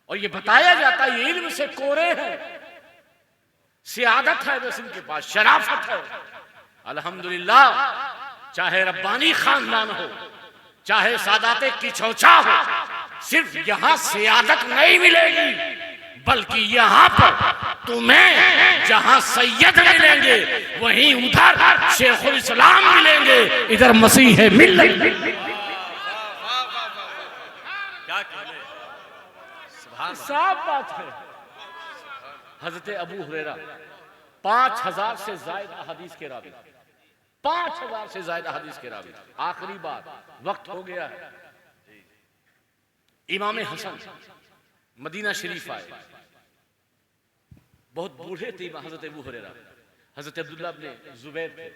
और ये बताया जाता है ये इल्म से कोरे है, सियादत है बस इनके पास, शराफत है। अल्हम्दुलिल्लाह चाहे रब्बानी खानदान हो, चाहे सादाते की चौचा हो, सिर्फ यहां सियादत नहीं मिलेगी, बल्कि यहां पर तुम्हें जहां सैयद मिलेंगे वहीं उधर शेखुल इस्लाम मिलेंगे, इधर मसीह है मिल्लत। साफ बात है। हजरत अबू हुरैरा 5000 से ज्यादा अहादीस के रावी, 5000 से ज्यादा अहादीस के रावी। आखिरी बात, वक्त हो गया है। इमाम हसन मदीना शरीफ आए, बहुत बूढ़े थे हजरत अबू हुरैरा, हजरत अब्दुल्लाह इब्न जुबैर थे।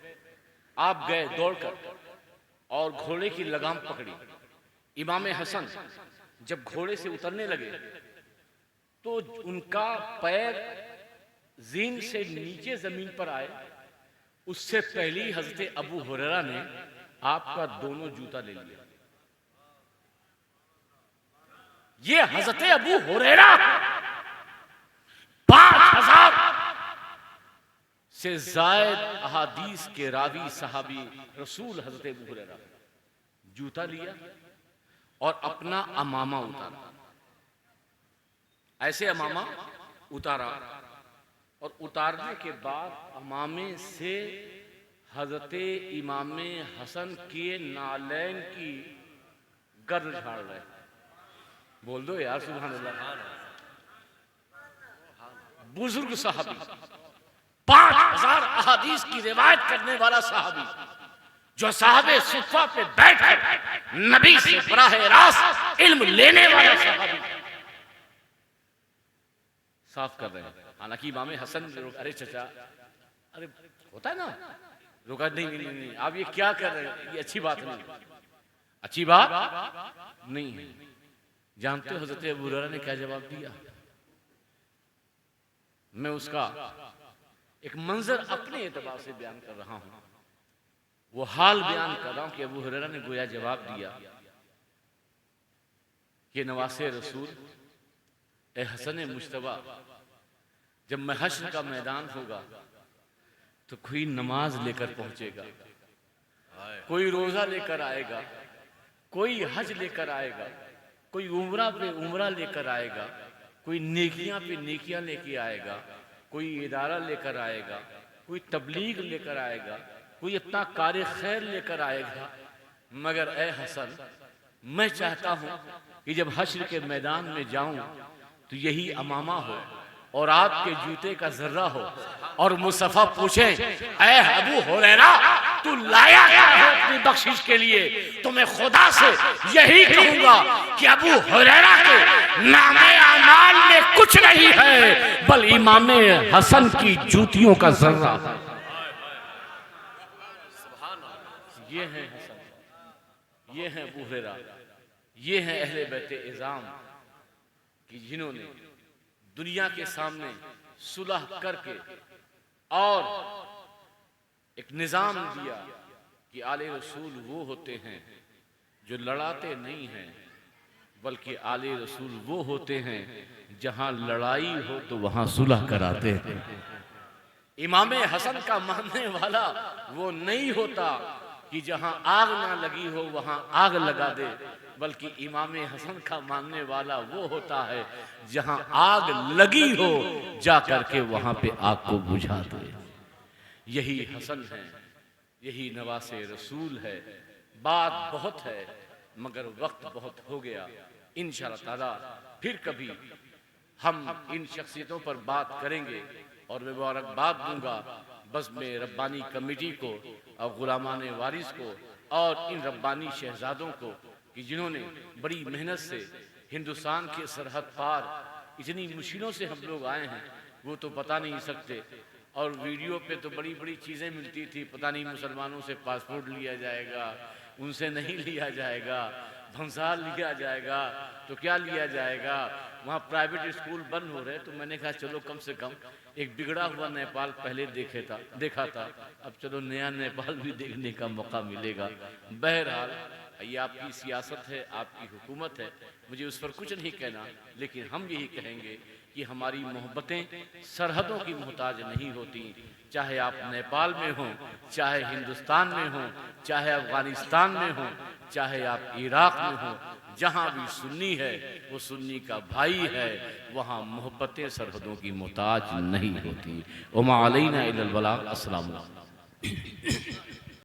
आप गए दौड़कर और घोड़े की लगाम पकड़ी। इमाम हसन जब घोड़े से उतरने लगे तो उनका पैर जीन से नीचे जमीन पर आए, उससे पहले ही हजरत अबू हुरैरा ने आपका दोनों जूता ले लिया। ये हजरत अबू हुरैरा 5000 से जायद अहादीस के रावी सहाबी रसूल हजरत अबू हुरैरा जूता लिया और अपना अमामा उतारा। ऐसे अमामा उतारा और उतारने के बाद अमामे से हजरत इमाम हसन के नालैन की गर्द झाड़ रहे। बोल दो यार सुभान अल्लाह। बुजुर्ग साहबी, 5000 अहादीस की रिवायत करने वाला साहबी, जो साहबे सुफ़ा पे बैठकर नबी से बराह रास्त इल्म लेने वाला साहबी साफ कर रहे हैं। हालांकि इमाम हसन, अरे चचा, अरे होता है ना, रोका, नहीं नहीं नहीं, आप ये क्या कर रहे हैं, ये अच्छी बात नहीं, अच्छी बात नहीं है। जानते हो हजरत अबू हुरैरा ने क्या जवाब दिया? मैं उसका एक मंजर अपने एतबार से बयान कर रहा हूं, वो हाल बयान कर रहा हूं कि अबू हुरैरा ने गोया जवाब दिया कि नवासे रसूल, ए हसन मुश्तबा, जब महशर का मैदान होगा तो कोई नमाज लेकर पहुंचेगा, कोई रोजा लेकर आएगा, कोई हज लेकर आएगा, कोई उम्रा पे उम्रा लेकर आएगा, कोई नेकियां पे नेकियां लेके आएगा, कोई इदारा लेकर आएगा, कोई तबलीग लेकर आएगा, कोई अपना कार्य खैर लेकर आएगा। मगर ए हसन, मैं चाहता हूं कि जब हश्र के मैदान में जाऊं तो यही अमामा हो और आपके जूते का जर्रा हो और मुस्तफा पूछे, ऐ अबू हुरैरा, तू लाया क्या है अपनी बख्शिश के लिए? तो मैं खुदा से यही कहूंगा कि अबू हुरैरा के नामे अमाल में कुछ नहीं है, बल इमाम हसन की जूतियों का जर्रा। ये है हसन, ये है अबू हुरैरा, ये है अहले बैत इज़ाम कि जिन्होंने दुनिया के सामने सुलह करके और एक निजाम दिया कि आले रसूल वो होते हैं जो लड़ाते नहीं हैं, बल्कि आले रसूल वो होते हैं जहां लड़ाई हो तो वहां सुलह कराते हैं। इमाम हसन का मानने वाला वो नहीं होता कि जहां आग ना लगी हो वहां आग लगा दे, बल्कि इमाम हसन का मानने वाला वो होता है जहां आग लगी हो जा करके वहां पे आग को बुझा दे। यही हसन है, यही नवासे रसूल है। बात बहुत है मगर वक्त बहुत हो गया। इंशाअल्लाह ताला फिर कभी हम इन शख्सियतों पर बात करेंगे और मैं मुबारकबाद दूंगा बज़्म रब्बानी कमेटी को और गुलामान वारिस को और इन रब्बानी शहजादों को कि जिन्होंने बड़ी मेहनत से हिंदुस्तान के सरहद पार इतनी मुश्किलों से हम लोग आए हैं, वो तो बता नहीं सकते। और वीडियो पे तो बड़ी बड़ी चीज़ें मिलती थी, पता नहीं मुसलमानों से पासपोर्ट लिया जाएगा, उनसे नहीं लिया जाएगा, भंसार लिया जाएगा, तो क्या लिया जाएगा, वहाँ प्राइवेट स्कूल बंद हो रहे। तो मैंने कहा चलो कम से कम एक बिगड़ा हुआ नेपाल पहले देखा था, अब चलो नया नेपाल भी देखने का मौका मिलेगा। बहरहाल ये आपकी सियासत है, आपकी हुकूमत है, मुझे उस पर कुछ नहीं कहना, लेकिन हम यही कहेंगे कि हमारी मोहब्बतें सरहदों की मोहताज नहीं होती। चाहे आप नेपाल में हों, चाहे हिंदुस्तान में हों, चाहे अफगानिस्तान में हों, चाहे आप इराक में हों, जहाँ भी सुन्नी है वो सुन्नी का भाई है, वहाँ मोहब्बतें सरहदों की मोहताज नहीं होती। वमा अलैना इल्लल बलाग। अस्सलाम वालेकुम।